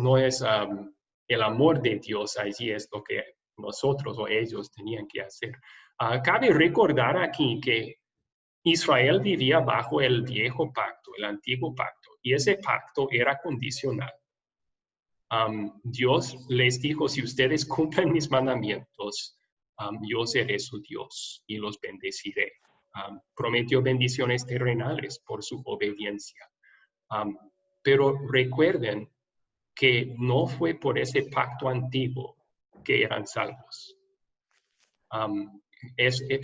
el amor de Dios allí, es lo que nosotros o ellos tenían que hacer. Cabe recordar aquí que Israel vivía bajo el viejo pacto, el antiguo pacto, y ese pacto era condicional. Dios les dijo, si ustedes cumplen mis mandamientos, yo seré su Dios y los bendeciré. Prometió bendiciones terrenales por su obediencia. Pero recuerden que no fue por ese pacto antiguo que eran salvos.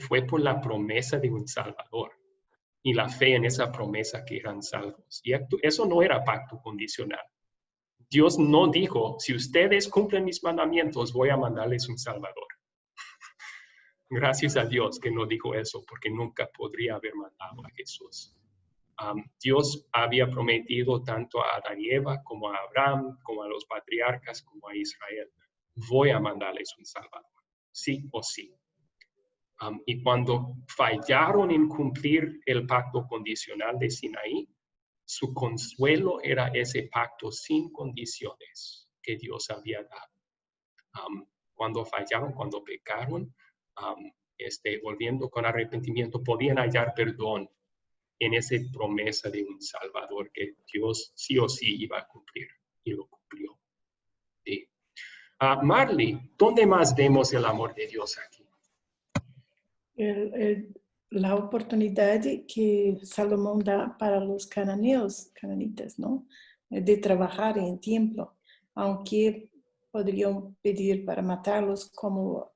Fue por la promesa de un Salvador y la fe en esa promesa que eran salvos. Y eso no era pacto condicional. Dios no dijo, si ustedes cumplen mis mandamientos, voy a mandarles un Salvador. Gracias a Dios que no dijo eso, porque nunca podría haber mandado a Jesús. Dios había prometido tanto a Adán y Eva, como a Abraham, como a los patriarcas, como a Israel, voy a mandarles un Salvador, sí o sí. Y cuando fallaron en cumplir el pacto condicional de Sinaí, su consuelo era ese pacto sin condiciones que Dios había dado. Cuando fallaron, cuando pecaron, volviendo con arrepentimiento, podían hallar perdón en esa promesa de un Salvador que Dios sí o sí iba a cumplir, y lo cumplió. Sí. Marley, ¿dónde más vemos el amor de Dios aquí? La oportunidad que Salomón da para los cananitas, ¿no? De trabajar en el templo, aunque podrían pedir para matarlos como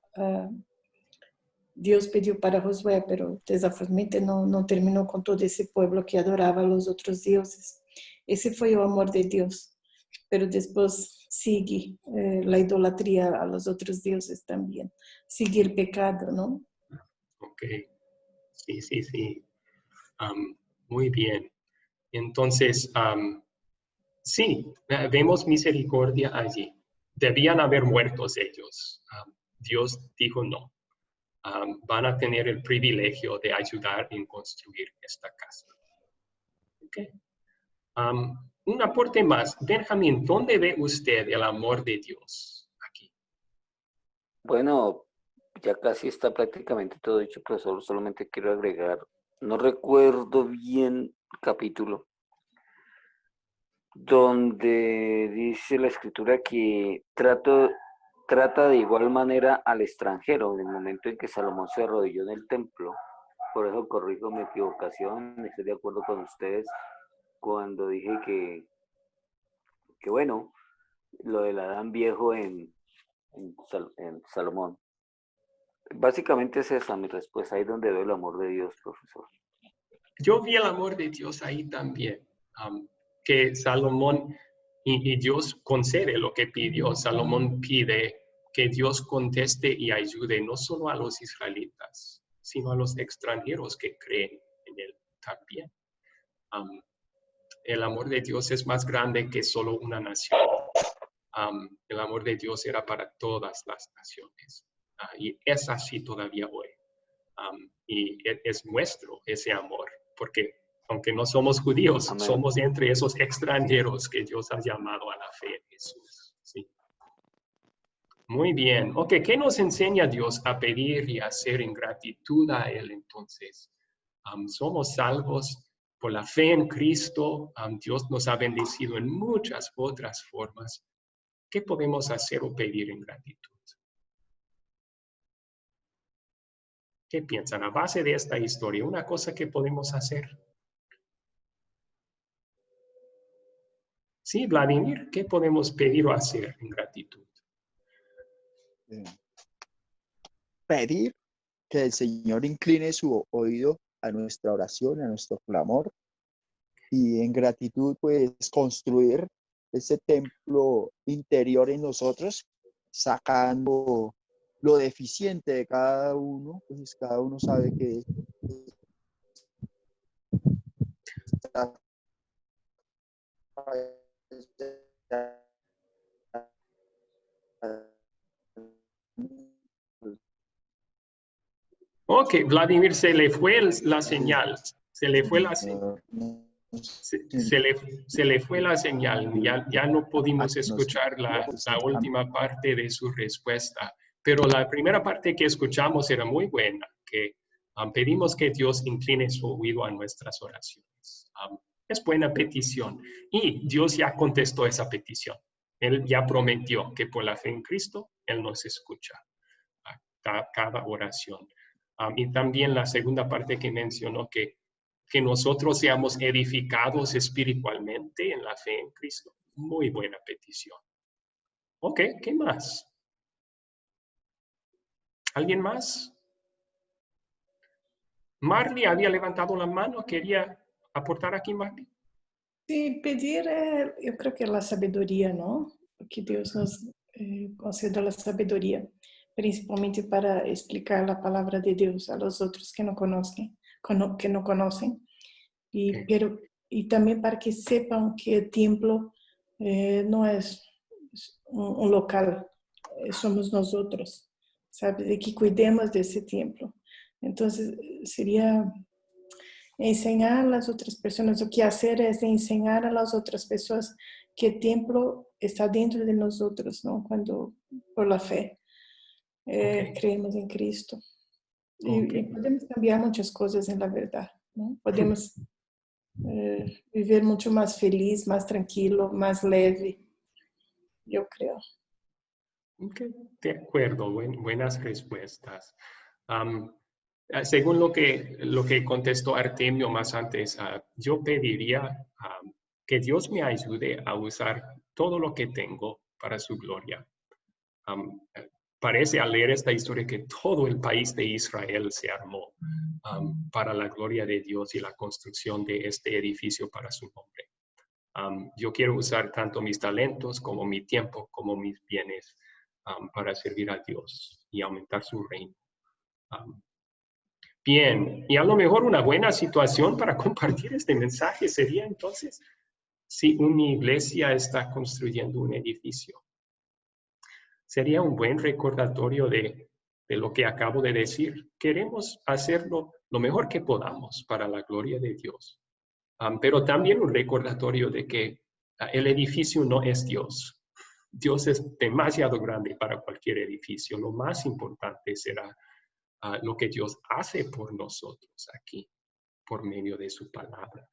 Dios pidió para Josué, pero desafortunadamente no terminó con todo ese pueblo que adoraba a los otros dioses. Ese fue el amor de Dios, pero después sigue la idolatría a los otros dioses también, sigue el pecado, ¿no? Ok, sí. Muy bien. Entonces, sí, vemos misericordia allí. Debían haber muertos ellos. Dios dijo no. Van a tener el privilegio de ayudar en construir esta casa. Okay. un aporte más. Benjamín, ¿dónde ve usted el amor de Dios aquí? Bueno, ya casi está prácticamente todo dicho, pero solamente quiero agregar, no recuerdo bien el capítulo, donde dice la escritura que trata de igual manera al extranjero en el momento en que Salomón se arrodilló en el templo. Por eso corrijo mi equivocación, estoy de acuerdo con ustedes cuando dije que bueno, lo del Adán viejo en Salomón. Básicamente es esa mi respuesta, ahí donde veo el amor de Dios, profesor. Yo vi el amor de Dios ahí también, que Salomón y Dios concede lo que pidió. Salomón pide que Dios conteste y ayude no solo a los israelitas, sino a los extranjeros que creen en él también. El amor de Dios es más grande que solo una nación. El amor de Dios era para todas las naciones. Y es así todavía hoy. Y es nuestro ese amor, porque aunque no somos judíos, Amén. somos entre esos extranjeros que Dios ha llamado a la fe en Jesús. ¿Sí? Muy bien. Ok, ¿qué nos enseña Dios a pedir y a hacer en gratitud a Él entonces? Somos salvos por la fe en Cristo. Dios nos ha bendecido en muchas otras formas. ¿Qué podemos hacer o pedir en gratitud? ¿Qué piensan? A base de esta historia, una cosa que podemos hacer. Sí, Vladimir, ¿qué podemos pedir o hacer en gratitud? Pedir que el Señor incline su oído a nuestra oración, a nuestro clamor, y en gratitud, pues, construir ese templo interior en nosotros, sacando lo deficiente de cada uno, pues cada uno sabe que Ok, Vladimir, se le fue la señal. Se le fue la señal. Se le fue la señal. Ya no pudimos escuchar la última parte de su respuesta. Pero la primera parte que escuchamos era muy buena, que pedimos que Dios incline su oído a nuestras oraciones. Es buena petición. Y Dios ya contestó esa petición. Él ya prometió que por la fe en Cristo, Él nos escucha a cada oración. Y también la segunda parte que mencionó, que nosotros seamos edificados espiritualmente en la fe en Cristo. Muy buena petición. Ok, ¿qué más? ¿Alguien más? Marley había levantado la mano. ¿Quería aportar aquí, Marley? Sí, pedir, yo creo que la sabiduría, ¿no? Que Dios nos conceda la sabiduría, principalmente para explicar la palabra de Dios a los otros que no conocen, y también para que sepan que el templo no es un local, somos nosotros, ¿sabe? De que cuidemos de ese templo. Entonces, sería enseñar a las otras personas, lo que hacer es enseñar a las otras personas que el templo está dentro de nosotros, ¿no? Cuando, por la fe, creemos en Cristo. Y podemos cambiar muchas cosas en la verdad, ¿no? Podemos vivir mucho más feliz, más tranquilo, más leve, yo creo. Ok, de acuerdo, buenas respuestas. Según lo que contestó Artemio más antes, yo pediría que Dios me ayude a usar todo lo que tengo para su gloria. Parece al leer esta historia que todo el país de Israel se armó para la gloria de Dios y la construcción de este edificio para su nombre. Yo quiero usar tanto mis talentos como mi tiempo, como mis bienes para servir a Dios y aumentar su reino. Bien, y a lo mejor una buena situación para compartir este mensaje sería entonces si una iglesia está construyendo un edificio. Sería un buen recordatorio de lo que acabo de decir. Queremos hacerlo lo mejor que podamos para la gloria de Dios. Pero también un recordatorio de que El edificio no es Dios. Dios es demasiado grande para cualquier edificio. Lo más importante será lo que Dios hace por nosotros aquí, por medio de su palabra.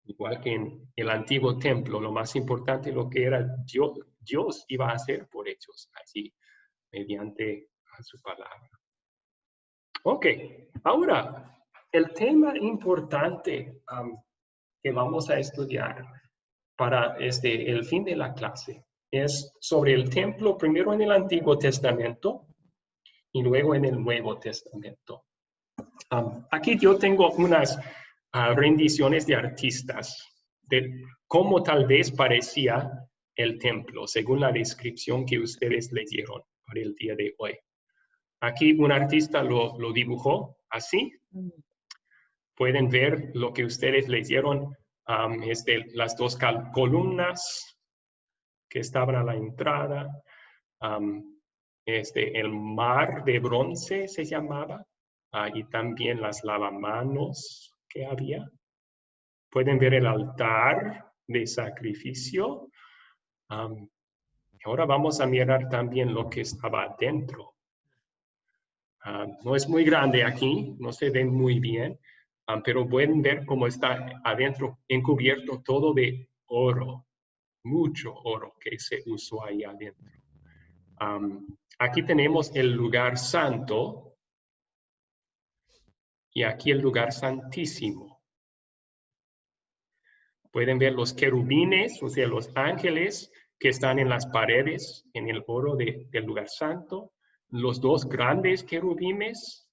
Igual que en el antiguo templo, lo más importante lo que era Dios iba a hacer por ellos allí, mediante su palabra. Ok, ahora, el tema importante que vamos a estudiar para el fin de la clase es sobre el templo, primero en el Antiguo Testamento y luego en el Nuevo Testamento. Aquí yo tengo unas rendiciones de artistas de cómo tal vez parecía el templo, según la descripción que ustedes leyeron para el día de hoy. Aquí un artista lo dibujó así. Pueden ver lo que ustedes leyeron, las dos columnas que estaban a la entrada, el mar de bronce se llamaba, y también las lavamanos que había. Pueden ver el altar de sacrificio. Ahora vamos a mirar también lo que estaba adentro. No es muy grande aquí, no se ve muy bien, pero pueden ver cómo está adentro encubierto todo de oro, mucho oro que se usó ahí adentro. Aquí tenemos el lugar santo y aquí el lugar santísimo. Pueden ver los querubines, o sea, los ángeles que están en las paredes, en el oro del lugar santo. Los dos grandes querubines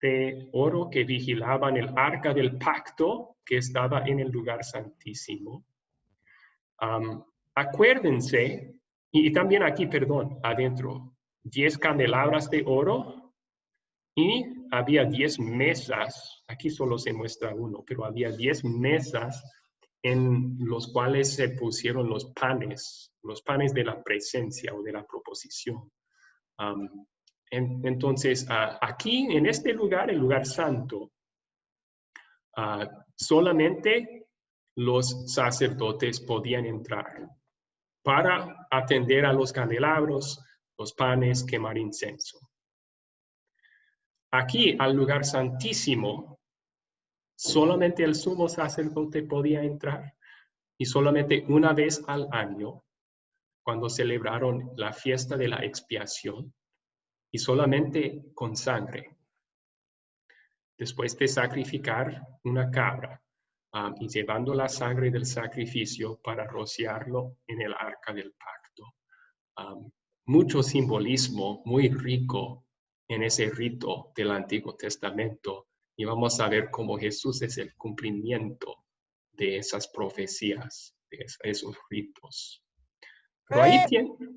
de oro que vigilaban el arca del pacto que estaba en el lugar santísimo. Acuérdense, y también aquí, perdón, adentro, 10 candelabras de oro y había 10 mesas. Aquí solo se muestra uno, pero había 10 mesas en los cuales se pusieron los panes de la presencia o de la proposición. Entonces, aquí en este lugar, el lugar santo, solamente los sacerdotes podían entrar para atender a los candelabros, los panes, quemar incienso. Aquí, al lugar santísimo, solamente el sumo sacerdote podía entrar y solamente una vez al año, cuando celebraron la fiesta de la expiación, y solamente con sangre. Después de sacrificar una cabra y llevando la sangre del sacrificio para rociarlo en el arca del pacto. Mucho simbolismo muy rico en ese rito del Antiguo Testamento, y vamos a ver cómo Jesús es el cumplimiento de esas profecías, de esos ritos. Pero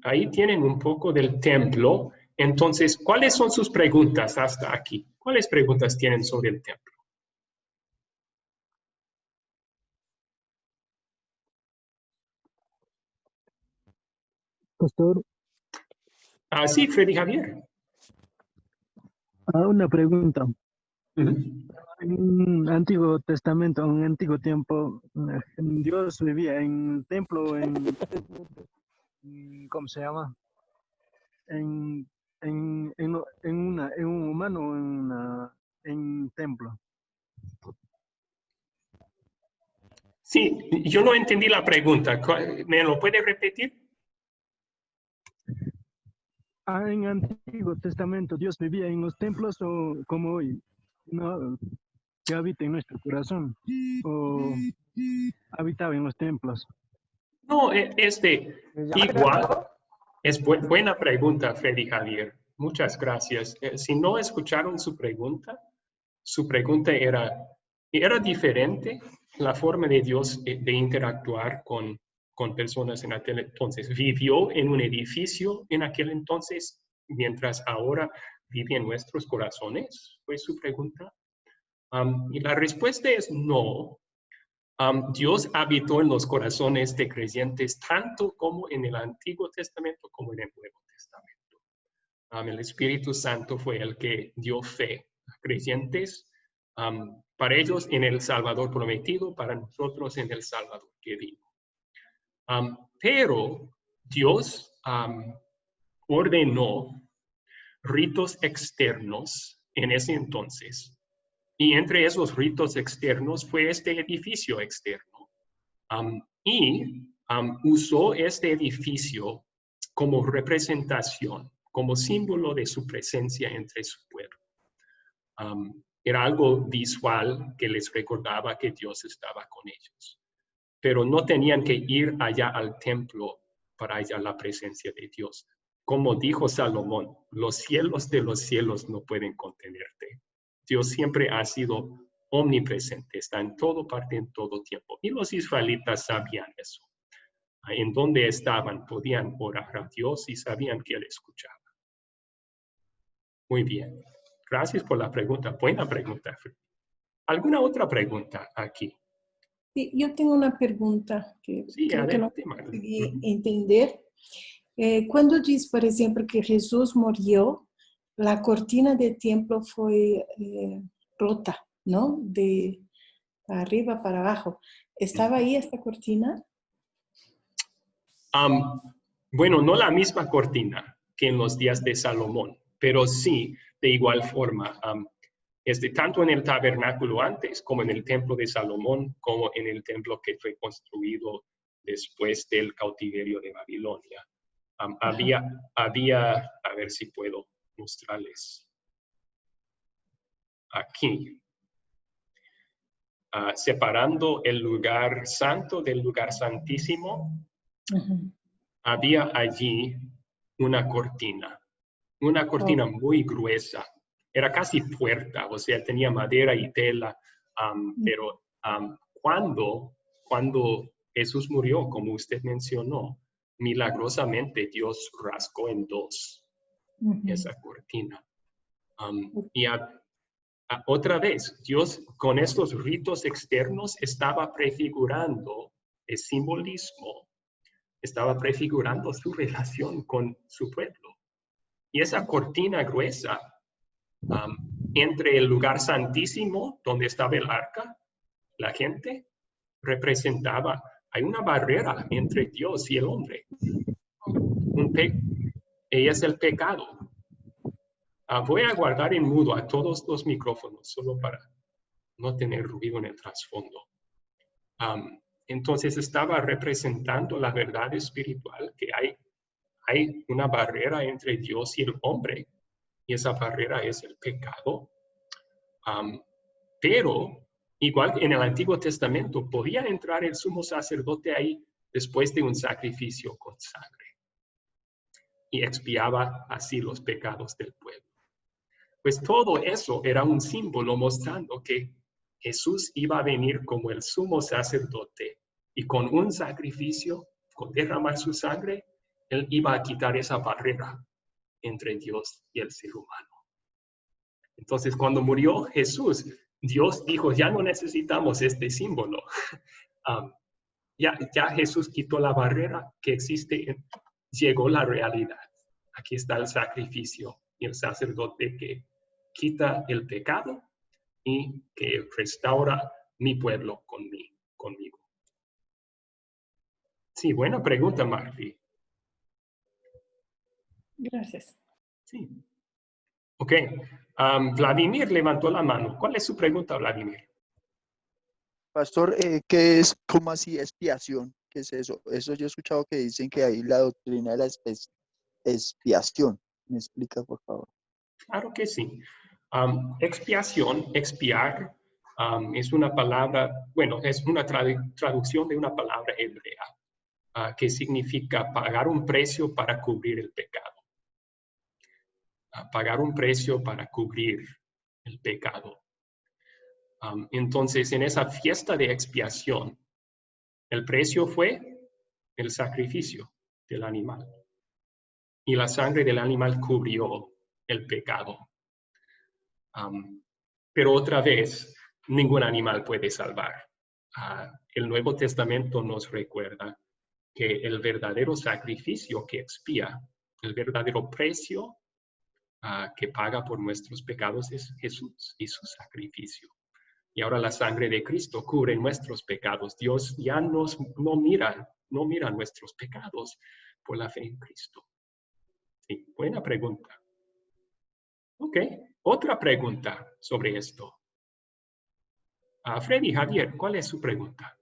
ahí tienen un poco del templo. Entonces, ¿cuáles son sus preguntas hasta aquí? ¿Cuáles preguntas tienen sobre el templo? Pastor, Sí, Freddy Javier. una pregunta. Uh-huh. En Antiguo Testamento, en Antiguo Tiempo, Dios vivía en el templo, ¿cómo se llama? En un humano, en un templo. Sí, yo no entendí la pregunta. ¿Me lo puede repetir? En Antiguo Testamento, ¿Dios vivía en los templos o como hoy? No, que habita en nuestro corazón, o habitaba en los templos. No, igual. Es buena pregunta, Freddy Javier. Muchas gracias. Si no escucharon su pregunta era diferente la forma de Dios de interactuar con personas en aquel entonces. Vivió en un edificio en aquel entonces, mientras ahora vive en nuestros corazones, fue su pregunta. Y la respuesta es no. Dios habitó en los corazones de creyentes tanto como en el Antiguo Testamento como en el Nuevo Testamento. El Espíritu Santo fue el que dio fe a creyentes, para ellos en el Salvador prometido, para nosotros en el Salvador que vino. Pero Dios ordenó ritos externos en ese entonces. Y entre esos ritos externos fue este edificio externo. Usó este edificio como representación, como símbolo de su presencia entre su pueblo. Era algo visual que les recordaba que Dios estaba con ellos. Pero no tenían que ir allá al templo para hallar la presencia de Dios. Como dijo Salomón, los cielos de los cielos no pueden contenerte. Dios siempre ha sido omnipresente, está en toda parte, en todo tiempo. Y los israelitas sabían eso. En donde estaban, podían orar a Dios y sabían que Él escuchaba. Muy bien. Gracias por la pregunta. Buena pregunta. ¿Alguna otra pregunta aquí? Sí, yo tengo una pregunta que Sí, creo que no adelante, Marlene. conseguí entender. Cuando dice, por ejemplo, que Jesús murió, la cortina del templo fue rota, ¿no? De arriba para abajo. ¿Estaba ahí esta cortina? Bueno, no la misma cortina que en los días de Salomón, pero sí, de igual forma, tanto en el tabernáculo antes, como en el templo de Salomón, como en el templo que fue construido después del cautiverio de Babilonia. Había, a ver si puedo mostrarles aquí, separando el lugar santo del lugar santísimo. Había allí una cortina muy gruesa. Era casi puerta, o sea, tenía madera y tela, pero cuando Jesús murió, como usted mencionó, milagrosamente Dios rasgó en dos esa cortina. Otra vez, Dios con estos ritos externos estaba prefigurando el simbolismo, estaba prefigurando su relación con su pueblo. Y esa cortina gruesa entre el lugar santísimo, donde estaba el arca, la gente, representaba, hay una barrera entre Dios y el hombre. Y es el pecado. Voy a guardar en mudo a todos los micrófonos, solo para no tener ruido en el trasfondo. Entonces estaba representando la verdad espiritual, que hay una barrera entre Dios y el hombre, y esa barrera es el pecado. Pero, igual que en el Antiguo Testamento, podía entrar el sumo sacerdote ahí después de un sacrificio con sangre, y expiaba así los pecados del pueblo. Pues todo eso era un símbolo mostrando que Jesús iba a venir como el sumo sacerdote, y con un sacrificio, con derramar su sangre, Él iba a quitar esa barrera entre Dios y el ser humano. Entonces, cuando murió Jesús, Dios dijo, ya no necesitamos este símbolo. Ya Jesús quitó la barrera que existe, llegó la realidad. Aquí está el sacrificio y el sacerdote que quita el pecado y que restaura mi pueblo conmigo. Sí, buena pregunta, Marfi. Gracias. Sí. Ok. Vladimir levantó la mano. ¿Cuál es su pregunta, Vladimir? Pastor, ¿qué es, cómo así, expiación? ¿Qué es eso? Eso yo he escuchado que dicen que hay la doctrina de la expiación. ¿Me explica, por favor? Claro que sí. Expiación, expiar, es una palabra, bueno, es una traducción de una palabra hebrea que significa pagar un precio para cubrir el pecado. Pagar un precio para cubrir el pecado. Entonces, en esa fiesta de expiación, el precio fue el sacrificio del animal. Y la sangre del animal cubrió el pecado. Pero otra vez, ningún animal puede salvar. El Nuevo Testamento nos recuerda que el verdadero sacrificio que expía, el verdadero precio que paga por nuestros pecados es Jesús y su sacrificio. Y ahora la sangre de Cristo cubre nuestros pecados. Dios ya no mira no mira nuestros pecados por la fe en Cristo. Sí, buena pregunta. Ok, otra pregunta sobre esto. Freddy, Javier, ¿cuál es su pregunta?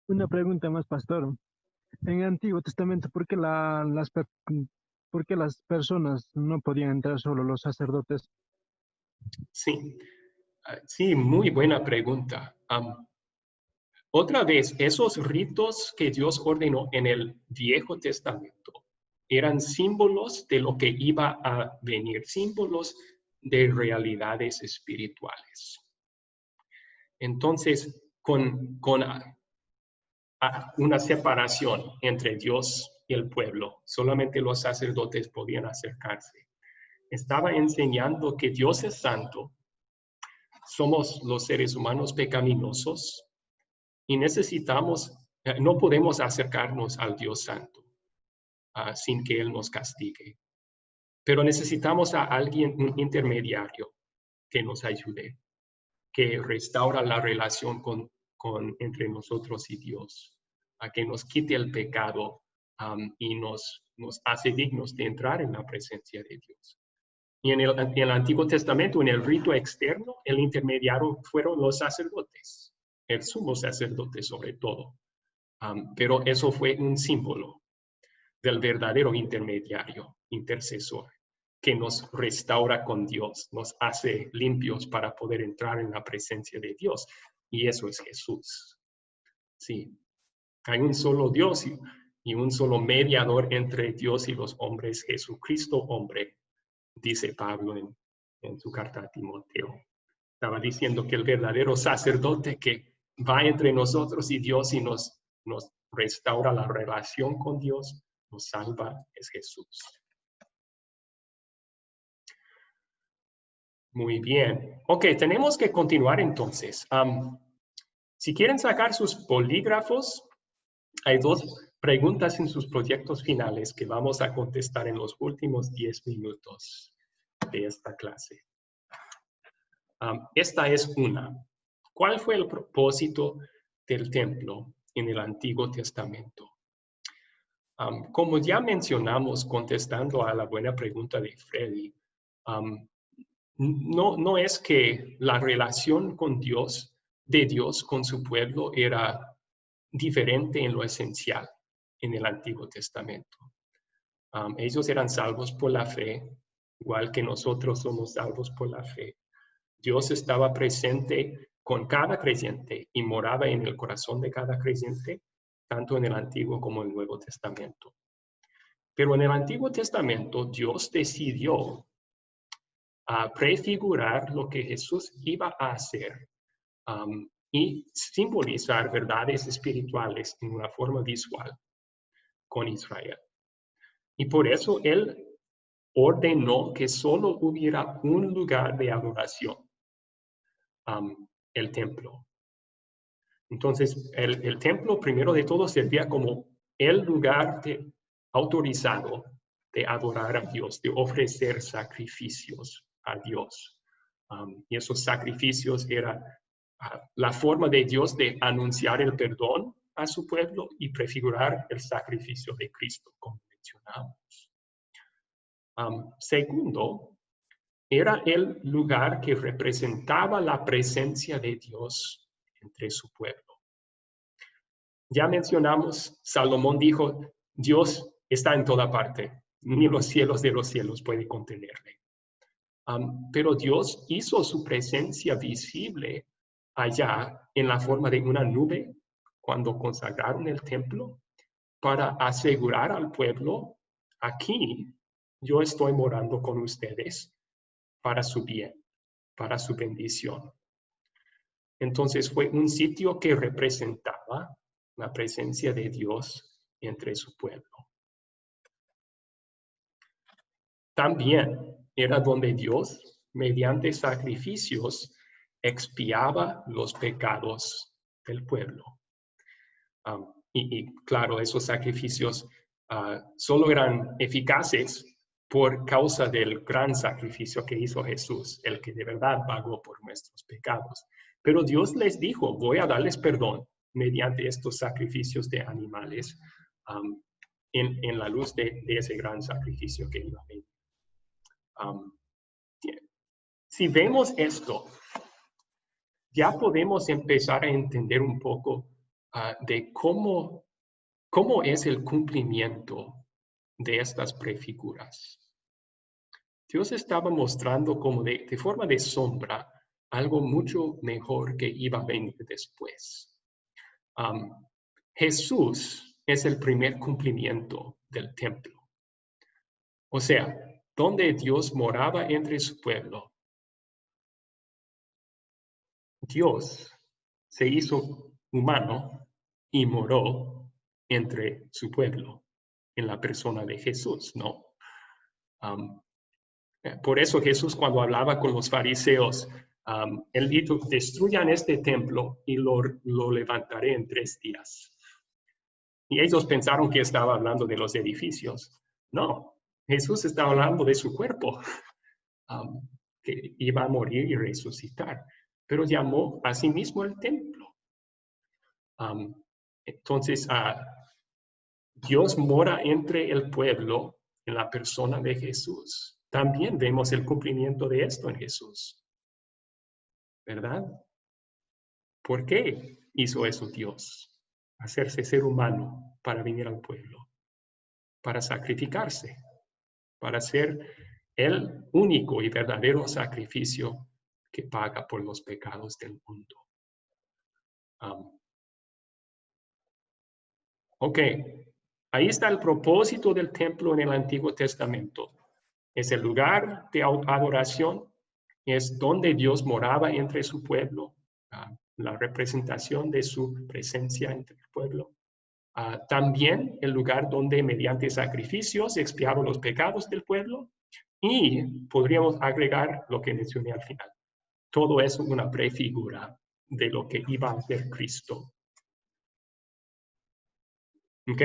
Una pregunta más, pastor. En el Antiguo Testamento, ¿por qué por qué las personas no podían entrar, solo los sacerdotes? Sí, sí, muy buena pregunta. Otra vez, esos ritos que Dios ordenó en el Viejo Testamento eran símbolos de lo que iba a venir, símbolos de realidades espirituales. Entonces, con una separación entre Dios y el pueblo, solamente los sacerdotes podían acercarse. Estaba enseñando que Dios es santo, somos los seres humanos pecaminosos y no podemos acercarnos al Dios santo sin que Él nos castigue. Pero necesitamos a alguien, un intermediario, que nos ayude, que restaura la relación entre nosotros y Dios, a que nos quite el pecado y nos hace dignos de entrar en la presencia de Dios. Y en el Antiguo Testamento, en el rito externo, el intermediario fueron los sacerdotes, el sumo sacerdote sobre todo. Pero eso fue un símbolo del verdadero intermediario, intercesor, que nos restaura con Dios, nos hace limpios para poder entrar en la presencia de Dios. Y eso es Jesús. Sí, hay un solo Dios y un solo mediador entre Dios y los hombres, Jesucristo hombre, dice Pablo en su carta a Timoteo. Estaba diciendo que el verdadero sacerdote que va entre nosotros y Dios y nos restaura la relación con Dios, nos salva, es Jesús. Muy bien. Ok, tenemos que continuar entonces. Si quieren sacar sus bolígrafos, hay 2 preguntas en sus proyectos finales que vamos a contestar en los últimos 10 minutos de esta clase. Esta es una. ¿Cuál fue el propósito del templo en el Antiguo Testamento? Como ya mencionamos contestando a la buena pregunta de Freddy, no es que la relación de Dios con su pueblo era diferente en lo esencial en el Antiguo Testamento. Ellos eran salvos por la fe, igual que nosotros somos salvos por la fe. Dios estaba presente con cada creyente y moraba en el corazón de cada creyente, tanto en el Antiguo como en el Nuevo Testamento. Pero en el Antiguo Testamento, Dios decidió prefigurar lo que Jesús iba a hacer y simbolizar verdades espirituales en una forma visual con Israel. Y por eso Él ordenó que solo hubiera un lugar de adoración, el templo. Entonces, el templo, primero de todo, servía como el lugar autorizado de adorar a Dios, de ofrecer sacrificios a Dios. Y esos sacrificios eran la forma de Dios de anunciar el perdón a su pueblo y prefigurar el sacrificio de Cristo, como mencionamos. Segundo, era el lugar que representaba la presencia de Dios entre su pueblo. Ya mencionamos, Salomón dijo, Dios está en toda parte, ni los cielos de los cielos pueden contenerle. Pero Dios hizo su presencia visible allá en la forma de una nube cuando consagraron el templo para asegurar al pueblo, aquí yo estoy morando con ustedes para su bien, para su bendición. Entonces fue un sitio que representaba la presencia de Dios entre su pueblo. También era donde Dios, mediante sacrificios, expiaba los pecados del pueblo. Y claro, esos sacrificios solo eran eficaces por causa del gran sacrificio que hizo Jesús, el que de verdad pagó por nuestros pecados. Pero Dios les dijo, voy a darles perdón, mediante estos sacrificios de animales en la luz de ese gran sacrificio que iba a venir. Si vemos esto, ya podemos empezar a entender un poco de cómo es el cumplimiento de estas prefiguras. Dios estaba mostrando como de forma de sombra algo mucho mejor que iba a venir después. Jesús es el primer cumplimiento del templo. O sea, donde Dios moraba entre su pueblo, Dios se hizo humano y moró entre su pueblo, en la persona de Jesús, ¿no? Por eso Jesús, cuando hablaba con los fariseos, él dijo, destruyan este templo y lo levantaré en 3 días. Y ellos pensaron que estaba hablando de los edificios. No, Jesús estaba hablando de su cuerpo, que iba a morir y resucitar. Pero llamó a sí mismo el templo. Entonces, Dios mora entre el pueblo en la persona de Jesús. También vemos el cumplimiento de esto en Jesús. ¿Verdad? ¿Por qué hizo eso Dios? Hacerse ser humano para venir al pueblo, para sacrificarse, para ser el único y verdadero sacrificio que paga por los pecados del mundo. Ok, ahí está el propósito del templo en el Antiguo Testamento. Es el lugar de adoración, es donde Dios moraba entre su pueblo, la representación de su presencia entre el pueblo. También el lugar donde mediante sacrificios expiaron los pecados del pueblo, y podríamos agregar lo que mencioné al final. Todo es una prefigura de lo que iba a hacer Cristo. Ok.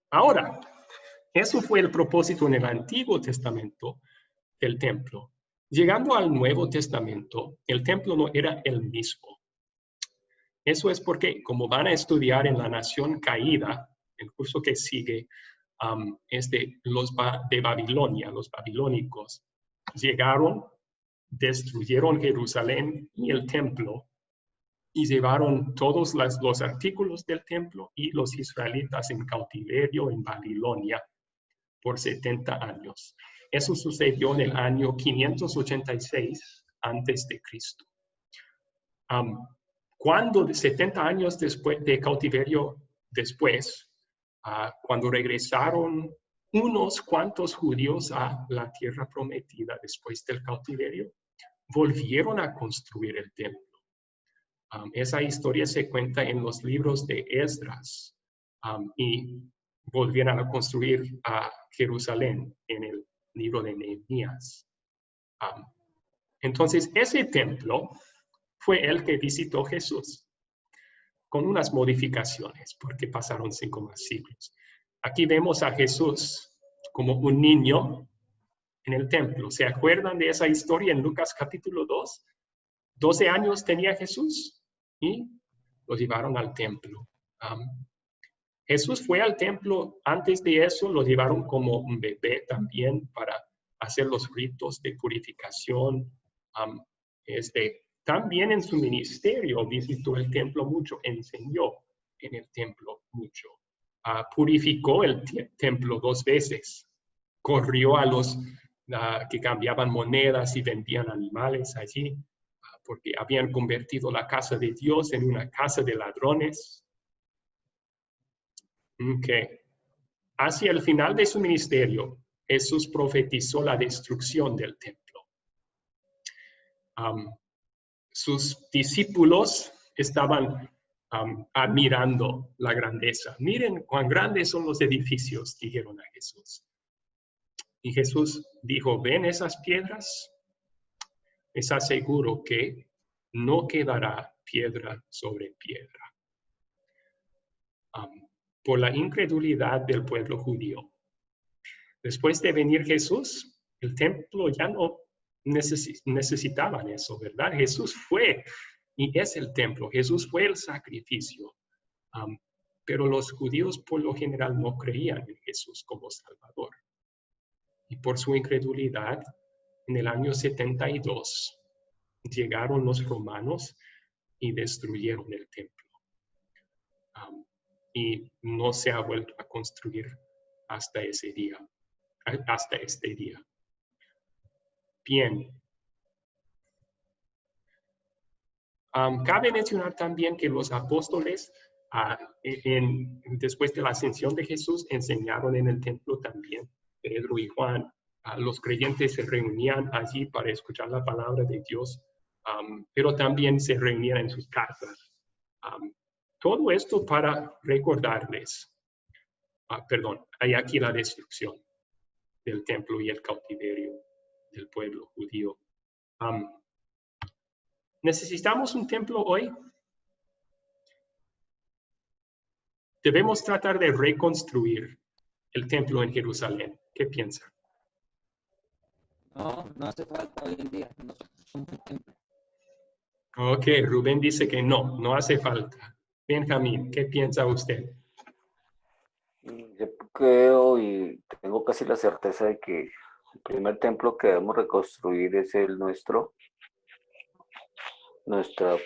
Ahora, eso fue el propósito en el Antiguo Testamento del templo. Llegando al Nuevo Testamento, el templo no era el mismo. Eso es porque, como van a estudiar en La Nación Caída, el curso que sigue, es de Babilonia, los babilónicos. Llegaron, destruyeron Jerusalén y el templo, y llevaron todos los artículos del templo y los israelitas en cautiverio en Babilonia por 70 años. Eso sucedió en el año 586 antes de Cristo. Cuando 70 años después de cautiverio después, cuando regresaron unos cuantos judíos a la tierra prometida después del cautiverio, volvieron a construir el templo. Esa historia se cuenta en los libros de Esdras y volvieron a construir a Jerusalén en el libro de Nehemías. Entonces, ese templo fue el que visitó Jesús, con unas modificaciones, porque pasaron 5 más siglos. Aquí vemos a Jesús como un niño en el templo. ¿Se acuerdan de esa historia en Lucas capítulo 2? 12 años tenía Jesús y lo llevaron al templo. Jesús fue al templo, antes de eso lo llevaron como un bebé también para hacer los ritos de purificación. También en su ministerio visitó el templo mucho, enseñó en el templo mucho. Purificó el templo 2 veces. Corrió a los que cambiaban monedas y vendían animales allí, porque habían convertido la casa de Dios en una casa de ladrones. Okay. Hacia el final de su ministerio, Jesús profetizó la destrucción del templo. Sus discípulos estaban admirando la grandeza. Miren cuán grandes son los edificios, dijeron a Jesús. Y Jesús dijo, ¿ven esas piedras? Les aseguro que no quedará piedra sobre piedra. Por la incredulidad del pueblo judío. Después de venir Jesús, el templo ya no necesitaban eso, ¿verdad? Jesús fue y es el templo. Jesús fue el sacrificio. Pero los judíos por lo general no creían en Jesús como Salvador. Y por su incredulidad, en el año 72, llegaron los romanos y destruyeron el templo. Y no se ha vuelto a construir hasta ese día, hasta este día. Bien. Cabe mencionar también que los apóstoles, después de la ascensión de Jesús, enseñaron en el templo también. Pedro y Juan, los creyentes se reunían allí para escuchar la palabra de Dios, pero también se reunían en sus casas. Todo esto para recordarles, hay aquí la destrucción del templo y el cautiverio del pueblo judío. ¿Necesitamos un templo hoy? Debemos tratar de reconstruir el templo en Jerusalén. ¿Qué piensa? No, no hace falta hoy en día. Nosotros somos el templo. Ok, Rubén dice que no hace falta. Benjamín, ¿qué piensa usted? Yo creo y tengo casi la certeza de que el primer templo que debemos reconstruir es el nuestro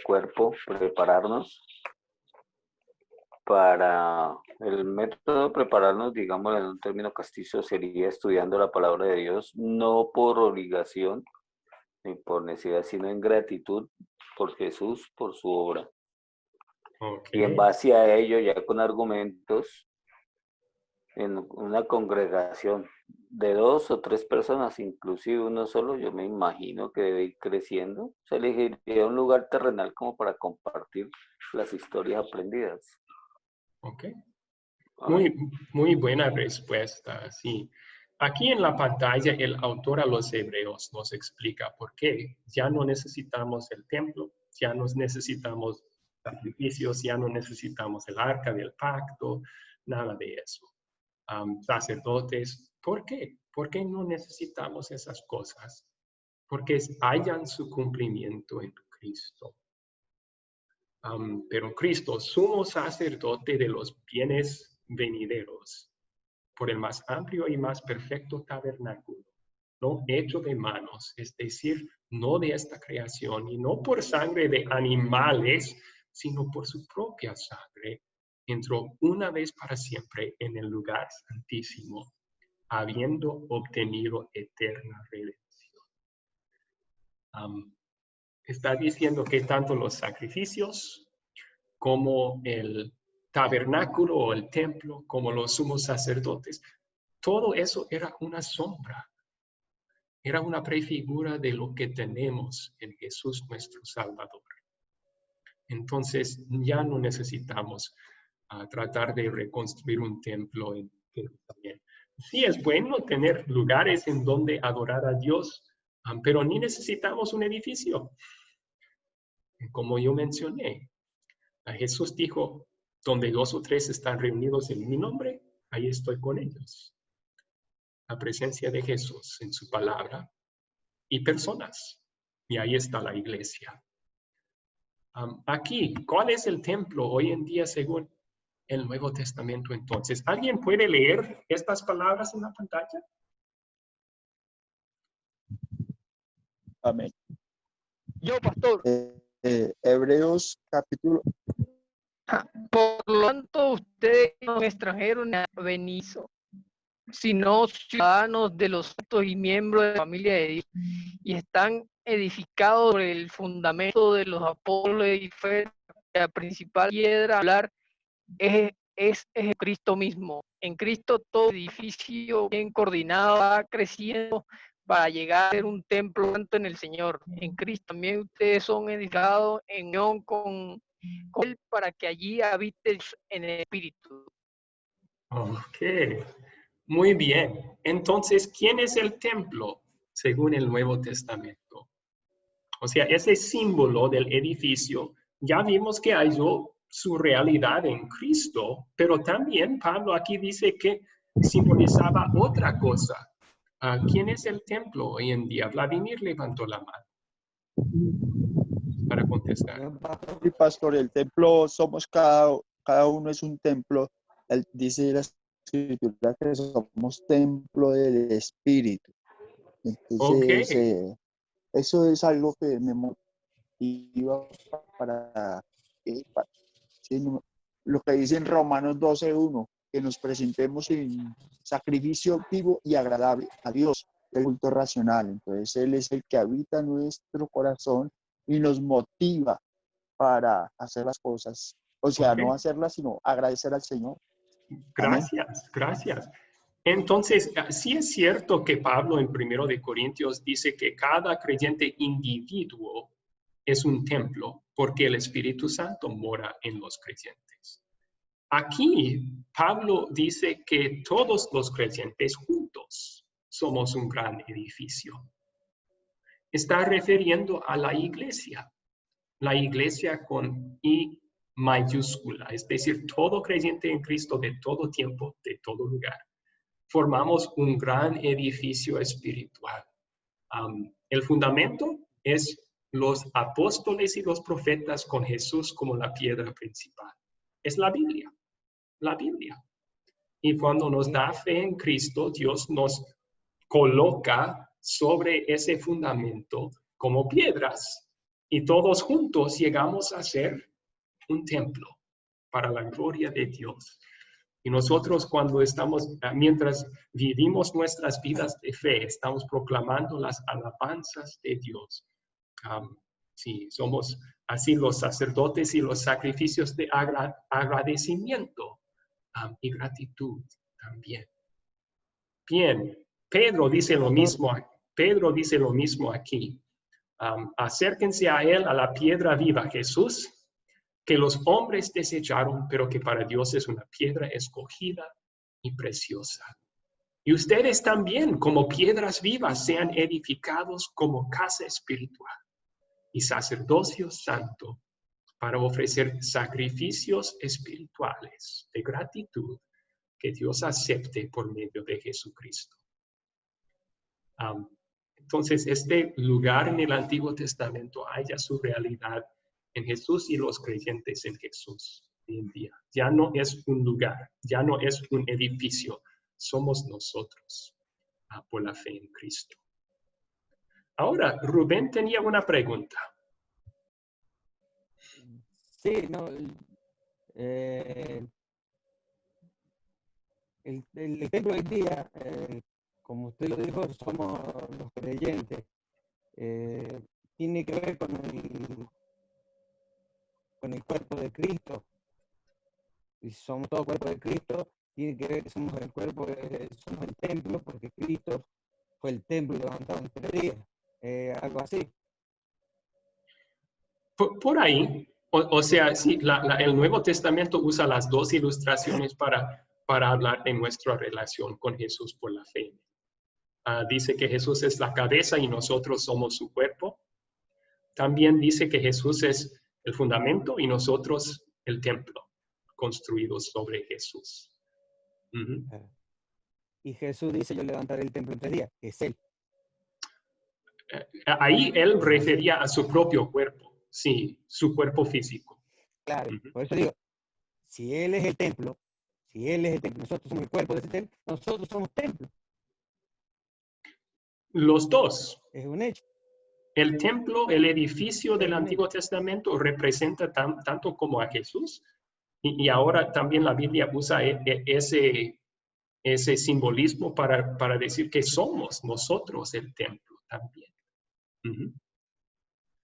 cuerpo, prepararnos para el método de prepararnos, digamos en un término castizo, sería estudiando la palabra de Dios, no por obligación ni por necesidad, sino en gratitud por Jesús, por su obra. Okay. Y en base a ello, ya con argumentos, en una congregación de 2 o 3 personas, inclusive uno solo, yo me imagino que debe ir creciendo. Se elegiría un lugar terrenal como para compartir las historias aprendidas. Ok. Muy buena respuesta, sí. Aquí en la pantalla el autor a los Hebreos nos explica por qué ya no necesitamos el templo, ya no necesitamos sacrificios, ya no necesitamos el arca del pacto, nada de eso. Sacerdotes, ¿por qué? ¿Por qué no necesitamos esas cosas? Porque hallan su cumplimiento en Cristo. Pero Cristo, sumo sacerdote de los bienes venideros, por el más amplio y más perfecto tabernáculo, no hecho de manos, es decir, no de esta creación, y no por sangre de animales, sino por su propia sangre, entró una vez para siempre en el lugar santísimo, habiendo obtenido eterna redención. Está diciendo que tanto los sacrificios como el tabernáculo o el templo, como los sumos sacerdotes, todo eso era una sombra, era una prefigura de lo que tenemos en Jesús nuestro Salvador. Entonces ya no necesitamos tratar de reconstruir un templo en Jerusalén. Sí, es bueno tener lugares en donde adorar a Dios, pero ni necesitamos un edificio. Como yo mencioné, Jesús dijo, donde 2 o 3 están reunidos en mi nombre, ahí estoy con ellos. La presencia de Jesús en su palabra y personas. Y ahí está la iglesia. Aquí, ¿cuál es el templo hoy en día según el Nuevo Testamento entonces? ¿Alguien puede leer estas palabras en la pantalla? Amén. Yo, pastor. Hebreos capítulo. Por lo tanto, ustedes no son extranjeros ni advenizos, sino ciudadanos de los santos y miembros de la familia de Dios, y están edificados sobre el fundamento de los apóstoles y fe. La principal piedra a hablar es Cristo mismo. En Cristo todo edificio bien coordinado va creciendo para llegar a ser un templo santo en el Señor. En Cristo también ustedes son edificados en unión con Él para que allí habite en el Espíritu. Ok, muy bien. Entonces, ¿quién es el templo según el Nuevo Testamento? O sea, ese símbolo del edificio, ya vimos que halló su realidad en Cristo, pero también Pablo aquí dice que simbolizaba otra cosa. ¿Quién es el templo hoy en día? Vladimir levantó la mano. para contestar. Sí, pastor, el templo somos cada uno es un templo. Dice la escritura que somos templo del Espíritu. Ok, Entonces, eso es algo que me motiva para, sí, lo que dice en Romanos 12:1, que nos presentemos en sacrificio vivo y agradable a Dios, el culto racional. Entonces, Él es el que habita nuestro corazón y nos motiva para hacer las cosas. O sea, ok. no hacerlas, sino agradecer al Señor. Amén. Gracias, gracias. Entonces, sí es cierto que Pablo en 1 de Corintios dice que cada creyente individuo es un templo porque el Espíritu Santo mora en los creyentes. Aquí, Pablo dice que todos los creyentes juntos somos un gran edificio. Está refiriendo a la iglesia con I mayúscula, es decir, todo creyente en Cristo de todo tiempo, de todo lugar. Formamos un gran edificio espiritual. El fundamento es los apóstoles y los profetas con Jesús como la piedra principal. Es la Biblia. Y cuando nos da fe en Cristo, Dios nos coloca sobre ese fundamento como piedras. Y todos juntos llegamos a ser un templo para la gloria de Dios. Y nosotros mientras vivimos nuestras vidas de fe, estamos proclamando las alabanzas de Dios. Sí, somos así los sacerdotes y los sacrificios de agradecimiento y gratitud también. Bien, Pedro dice lo mismo aquí. Acérquense a él, a la piedra viva, Jesús, que los hombres desecharon, pero que para Dios es una piedra escogida y preciosa. Y ustedes también, como piedras vivas, sean edificados como casa espiritual y sacerdocio santo para ofrecer sacrificios espirituales de gratitud que Dios acepte por medio de Jesucristo. Entonces, este lugar en el Antiguo Testamento halla su realidad en Jesús y los creyentes en Jesús hoy en día. Ya no es un lugar, ya no es un edificio, somos nosotros por la fe en Cristo. Ahora, Rubén tenía una pregunta. Sí, no. El templo hoy día, como usted lo dijo, somos los creyentes. Tiene que ver con el cuerpo de Cristo. Y somos todo cuerpo de Cristo, tiene que ver que somos el cuerpo, somos el templo, porque Cristo fue el templo levantado en 3 días. Algo así. Por ahí, o sea, sí, el Nuevo Testamento usa las dos ilustraciones para hablar de nuestra relación con Jesús por la fe. Dice que Jesús es la cabeza y nosotros somos su cuerpo. También dice que Jesús es el fundamento y nosotros el templo construido sobre Jesús. Y Jesús dice, yo levantaré el templo en 3 días, que es Él. Ahí Él refería a su propio cuerpo, sí, su cuerpo físico. Claro, por eso digo, si Él es el templo, nosotros somos el cuerpo de ese templo, nosotros somos templo. Los dos. Es un hecho. El templo, el edificio del Antiguo Testamento representa tanto como a Jesús y ahora también la Biblia usa ese simbolismo para decir que somos nosotros el templo también.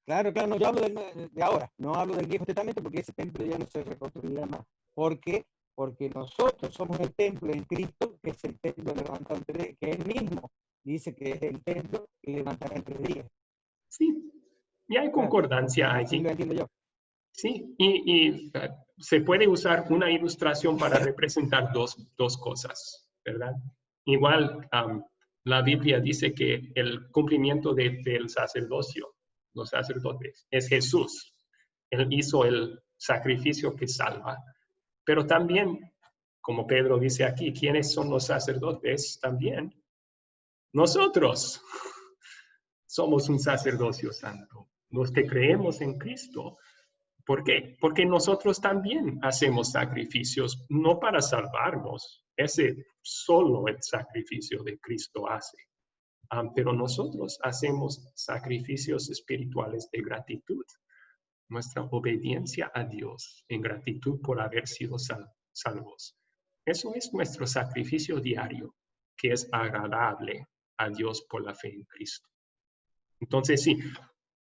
Claro, no, yo hablo de ahora, no hablo del Viejo Testamento porque ese templo ya no se reconstruirá más. ¿Por qué? Porque nosotros somos el templo en Cristo, que es el templo levantado en 3 días, que Él mismo dice que es el templo que levantará en 3 días. Sí, y hay concordancia allí. Sí, lo entiendo yo. Sí, y se puede usar una ilustración para representar dos cosas, ¿verdad? Igual, la Biblia dice que el cumplimiento del sacerdocio, los sacerdotes, es Jesús. Él hizo el sacrificio que salva. Pero también, como Pedro dice aquí, ¿quiénes son los sacerdotes? También nosotros somos un sacerdocio santo. los que creemos en Cristo. ¿Por qué? Porque nosotros también hacemos sacrificios, no para salvarnos. Ese solo el sacrificio de Cristo hace. Pero nosotros hacemos sacrificios espirituales de gratitud. Nuestra obediencia a Dios en gratitud por haber sido salvos. Eso es nuestro sacrificio diario, que es agradable a Dios por la fe en Cristo. Entonces, sí,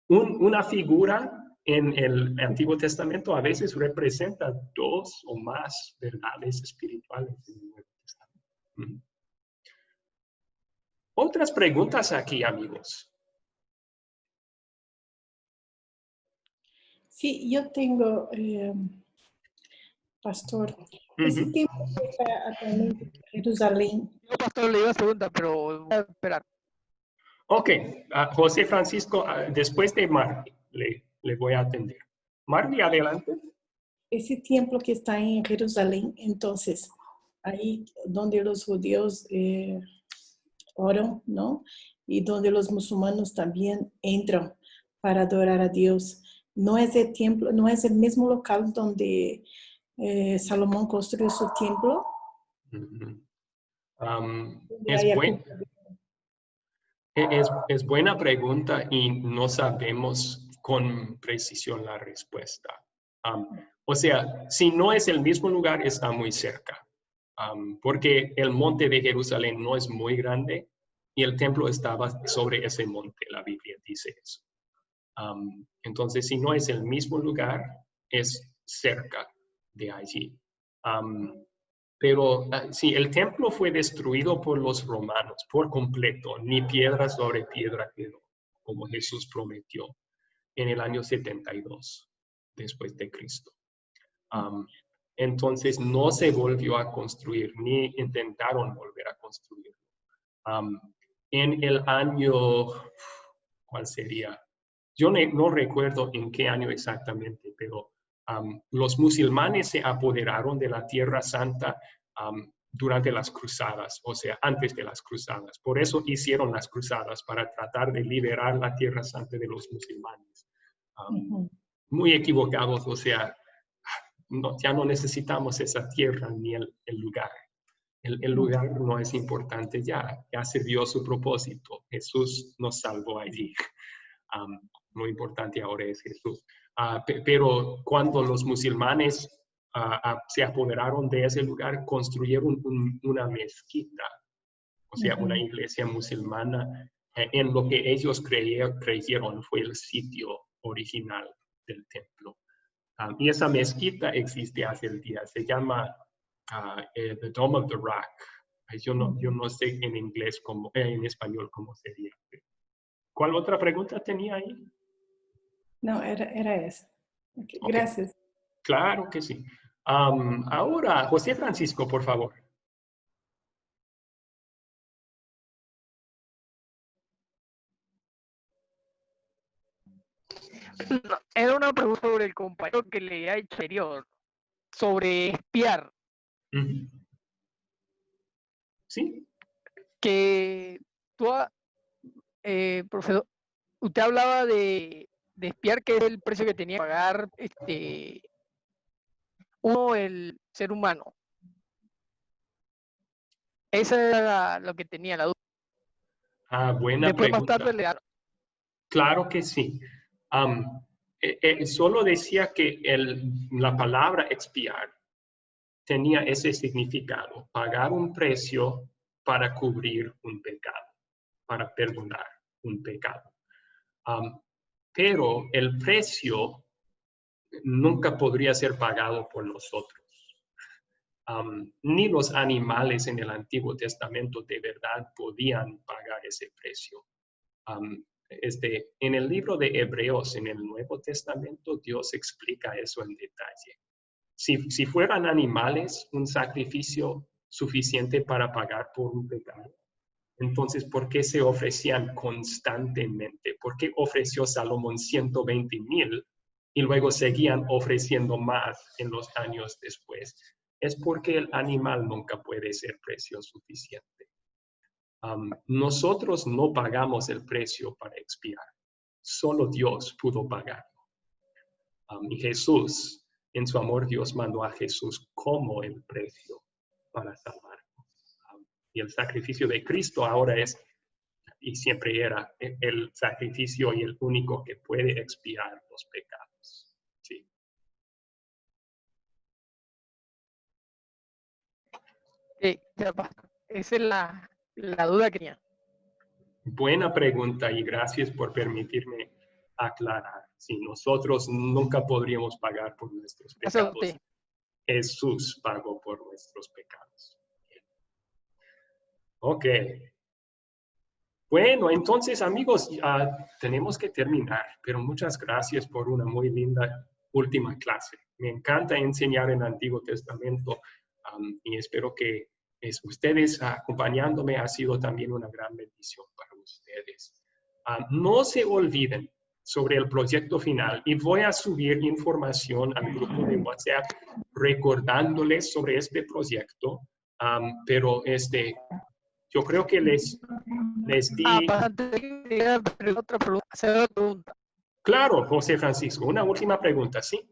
una figura en el Antiguo Testamento a veces representa dos o más verdades espirituales en el Nuevo Testamento. Otras preguntas aquí, amigos. Sí, yo tengo, pastor, ese tiempo que está actualmente en Jerusalén. Yo, pastor, le iba a preguntar, pero voy a esperar. Ok, José Francisco, después de Marty, le voy a atender. Marty, adelante. Ese templo que está en Jerusalén, entonces, ahí donde los judíos oran, ¿no? Y donde los musulmanes también entran para adorar a Dios. No es el templo, no es el mismo local donde Salomón construyó su templo. Es buena pregunta y no sabemos con precisión la respuesta. O sea, si no es el mismo lugar, está muy cerca. Porque el monte de Jerusalén no es muy grande y el templo estaba sobre ese monte, la Biblia dice eso. Entonces, si no es el mismo lugar, es cerca de allí. Pero sí, el templo fue destruido por los romanos por completo, ni piedra sobre piedra quedó, como Jesús prometió, en el año 72 después de Cristo. Entonces no se volvió a construir, ni intentaron volver a construir. En el año, ¿cuál sería? Yo no recuerdo en qué año exactamente, pero los musulmanes se apoderaron de la Tierra Santa durante las cruzadas, o sea, antes de las cruzadas. Por eso hicieron las cruzadas, para tratar de liberar la Tierra Santa de los musulmanes. Muy equivocados, o sea, ya no necesitamos esa tierra ni el lugar. El lugar no es importante ya sirvió su propósito. Jesús nos salvó allí. Lo importante ahora es Jesús. Pero cuando los musulmanes se apoderaron de ese lugar, construyeron una mezquita, o sea, una iglesia musulmana, en lo que ellos creyeron fue el sitio original del templo. Y esa mezquita existe hace el día, se llama The Dome of the Rock. Yo no sé en inglés en español cómo sería. ¿Cuál otra pregunta tenía ahí? No, era esa. Okay, okay. Gracias. Claro que sí. Ahora, José Francisco, por favor. No, era una pregunta sobre el compañero que le ha hecho anterior, sobre espiar. Sí. Que tú, profesor, usted hablaba de espiar, que es el precio que tenía que pagar el ser humano. Esa era lo que tenía la duda. Buena Después pregunta. más tarde le dan. Claro que sí. Solo decía que la palabra expiar tenía ese significado, pagar un precio para cubrir un pecado, para perdonar un pecado. Pero el precio nunca podría ser pagado por nosotros. Ni los animales en el Antiguo Testamento de verdad podían pagar ese precio. En el libro de Hebreos, en el Nuevo Testamento, Dios explica eso en detalle. Si fueran animales, un sacrificio suficiente para pagar por un pecado, entonces, ¿por qué se ofrecían constantemente? ¿Por qué ofreció Salomón 120,000 y luego seguían ofreciendo más en los años después? Es porque el animal nunca puede ser precio suficiente. Nosotros no pagamos el precio para expiar. solo Dios pudo pagarlo. Y Jesús, en su amor, Dios mandó a Jesús como el precio para salvarnos. Y el sacrificio de Cristo ahora es, y siempre era, el sacrificio y el único que puede expiar los pecados. Sí. Esa es la duda que tenía. Buena pregunta y gracias por permitirme aclarar. Sí, nosotros nunca podríamos pagar por nuestros Gracias a pecados. usted. Jesús pagó por nuestros pecados. Ok. Bueno, entonces amigos, tenemos que terminar, pero muchas gracias por una muy linda última clase. Me encanta enseñar en el Antiguo Testamento y espero que ustedes acompañándome ha sido también una gran bendición para ustedes. No se olviden sobre el proyecto final y voy a subir información al grupo de WhatsApp recordándoles sobre este proyecto, pero yo creo que les di... otra pregunta. Claro, José Francisco, una última pregunta, ¿sí?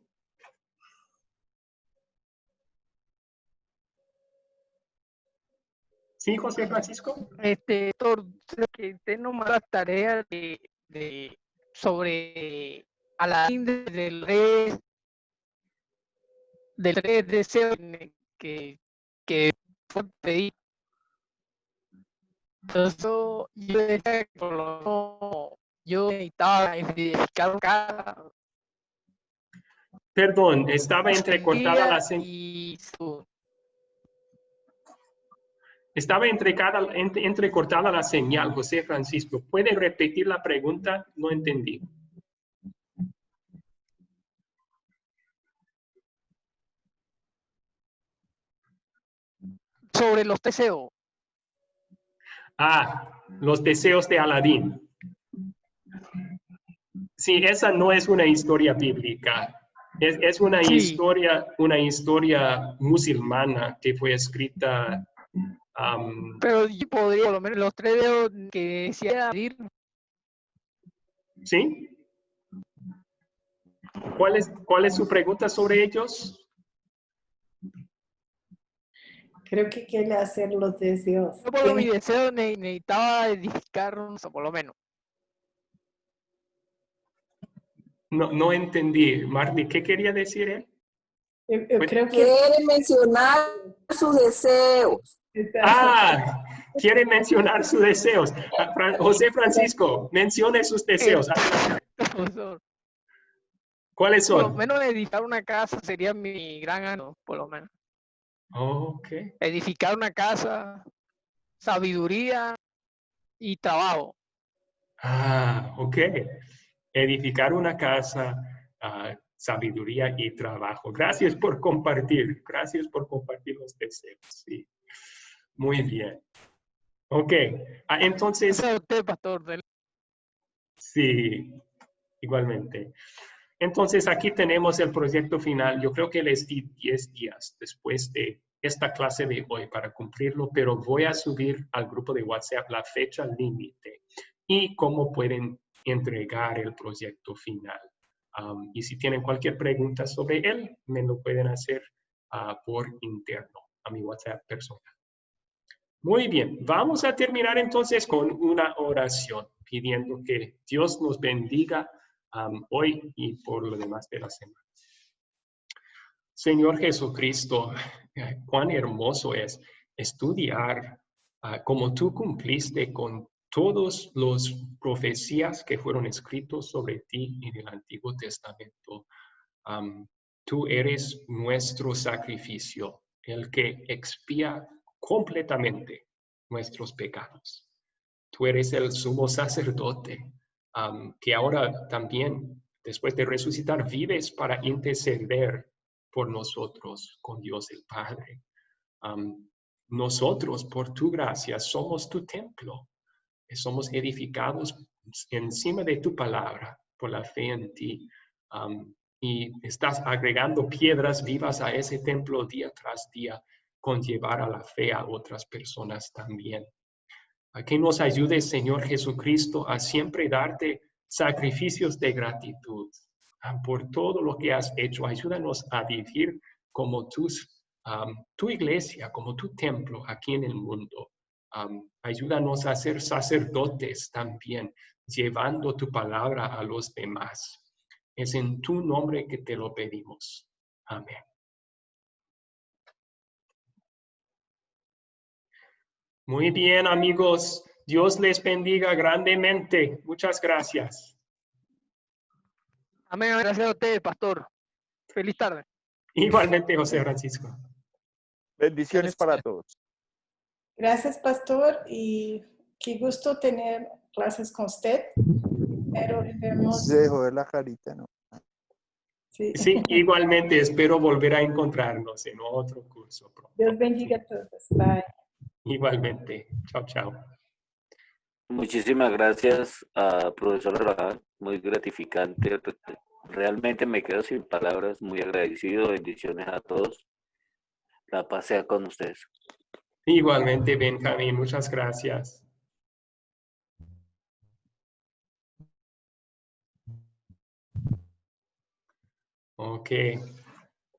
¿Sí, José Francisco? Doctor, que usted nos manda tareas sobre Aladín del tres deseos que fue pedir. Entonces, yo decía que por lo menos yo necesitaba identificar cada Perdón, estaba entrecortada la señal. y Estaba entrecortada la señal, José Francisco. ¿Puede repetir la pregunta? No entendí. sobre los deseos. Los deseos de Aladín. Sí, esa no es una historia bíblica. Es una historia musulmana que fue escrita. Pero yo podría, por lo menos, los tres dedos que decía pedir. ¿Sí? ¿Cuál es su pregunta sobre ellos? Creo que quiere hacer los deseos. Yo por mi deseo necesitaba edificarnos, por lo menos. No entendí. Marty, ¿qué quería decir él? Yo creo que Quiere mencionar sus deseos. Quiere mencionar sus deseos. José Francisco, mencione sus deseos. ¿Cuáles son? Por lo menos edificar una casa sería mi gran anhelo, por lo menos. Okay. Edificar una casa, sabiduría y trabajo. Ok. Edificar una casa, sabiduría y trabajo. Gracias por compartir. Gracias por compartir los deseos. Sí. Muy bien. Ok. Entonces. Gracias a usted, pastor. Sí, igualmente. Entonces, aquí tenemos el proyecto final. Yo creo que les di 10 días después de esta clase de hoy para cumplirlo, pero voy a subir al grupo de WhatsApp la fecha límite y cómo pueden entregar el proyecto final. Y si tienen cualquier pregunta sobre él, me lo pueden hacer por interno a mi WhatsApp personal. Muy bien, vamos a terminar entonces con una oración, pidiendo que Dios nos bendiga hoy y por lo demás de la semana. Señor Jesucristo, cuán hermoso es estudiar como tú cumpliste con todas las profecías que fueron escritas sobre ti en el Antiguo Testamento. Tú eres nuestro sacrificio, el que expía completamente nuestros pecados. Tú eres el sumo sacerdote que ahora también, después de resucitar, vives para interceder por nosotros con Dios el Padre. Nosotros, por tu gracia, somos tu templo. Somos edificados encima de tu palabra por la fe en ti. Y estás agregando piedras vivas a ese templo día tras día, con llevar a la fe a otras personas también. A que nos ayude, Señor Jesucristo, a siempre darte sacrificios de gratitud por todo lo que has hecho. Ayúdanos a vivir como tu iglesia, como tu templo aquí en el mundo. Ayúdanos a ser sacerdotes también, llevando tu palabra a los demás. Es en tu nombre que te lo pedimos. Amén. Muy bien, amigos. Dios les bendiga grandemente. Muchas gracias. Amén. Gracias a ustedes, pastor. Feliz tarde. Igualmente, José Francisco. Bendiciones para todos. Gracias, pastor, y qué gusto tener clases con usted. Pero debemos... Se dejó ver la carita, ¿no? Sí. Sí, igualmente espero volver a encontrarnos en otro curso pronto. Dios bendiga a todos. Bye. Igualmente. Chao, chao. Muchísimas gracias a profesor Abraham, muy gratificante. Realmente me quedo sin palabras, muy agradecido. Bendiciones a todos. La paz sea con ustedes. Igualmente, Benjamín, muchas gracias. Ok.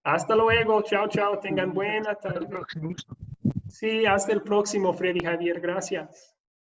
Hasta luego. Chao, chao. Tengan buena tarde. Sí, hasta el próximo, Freddy Javier. Gracias.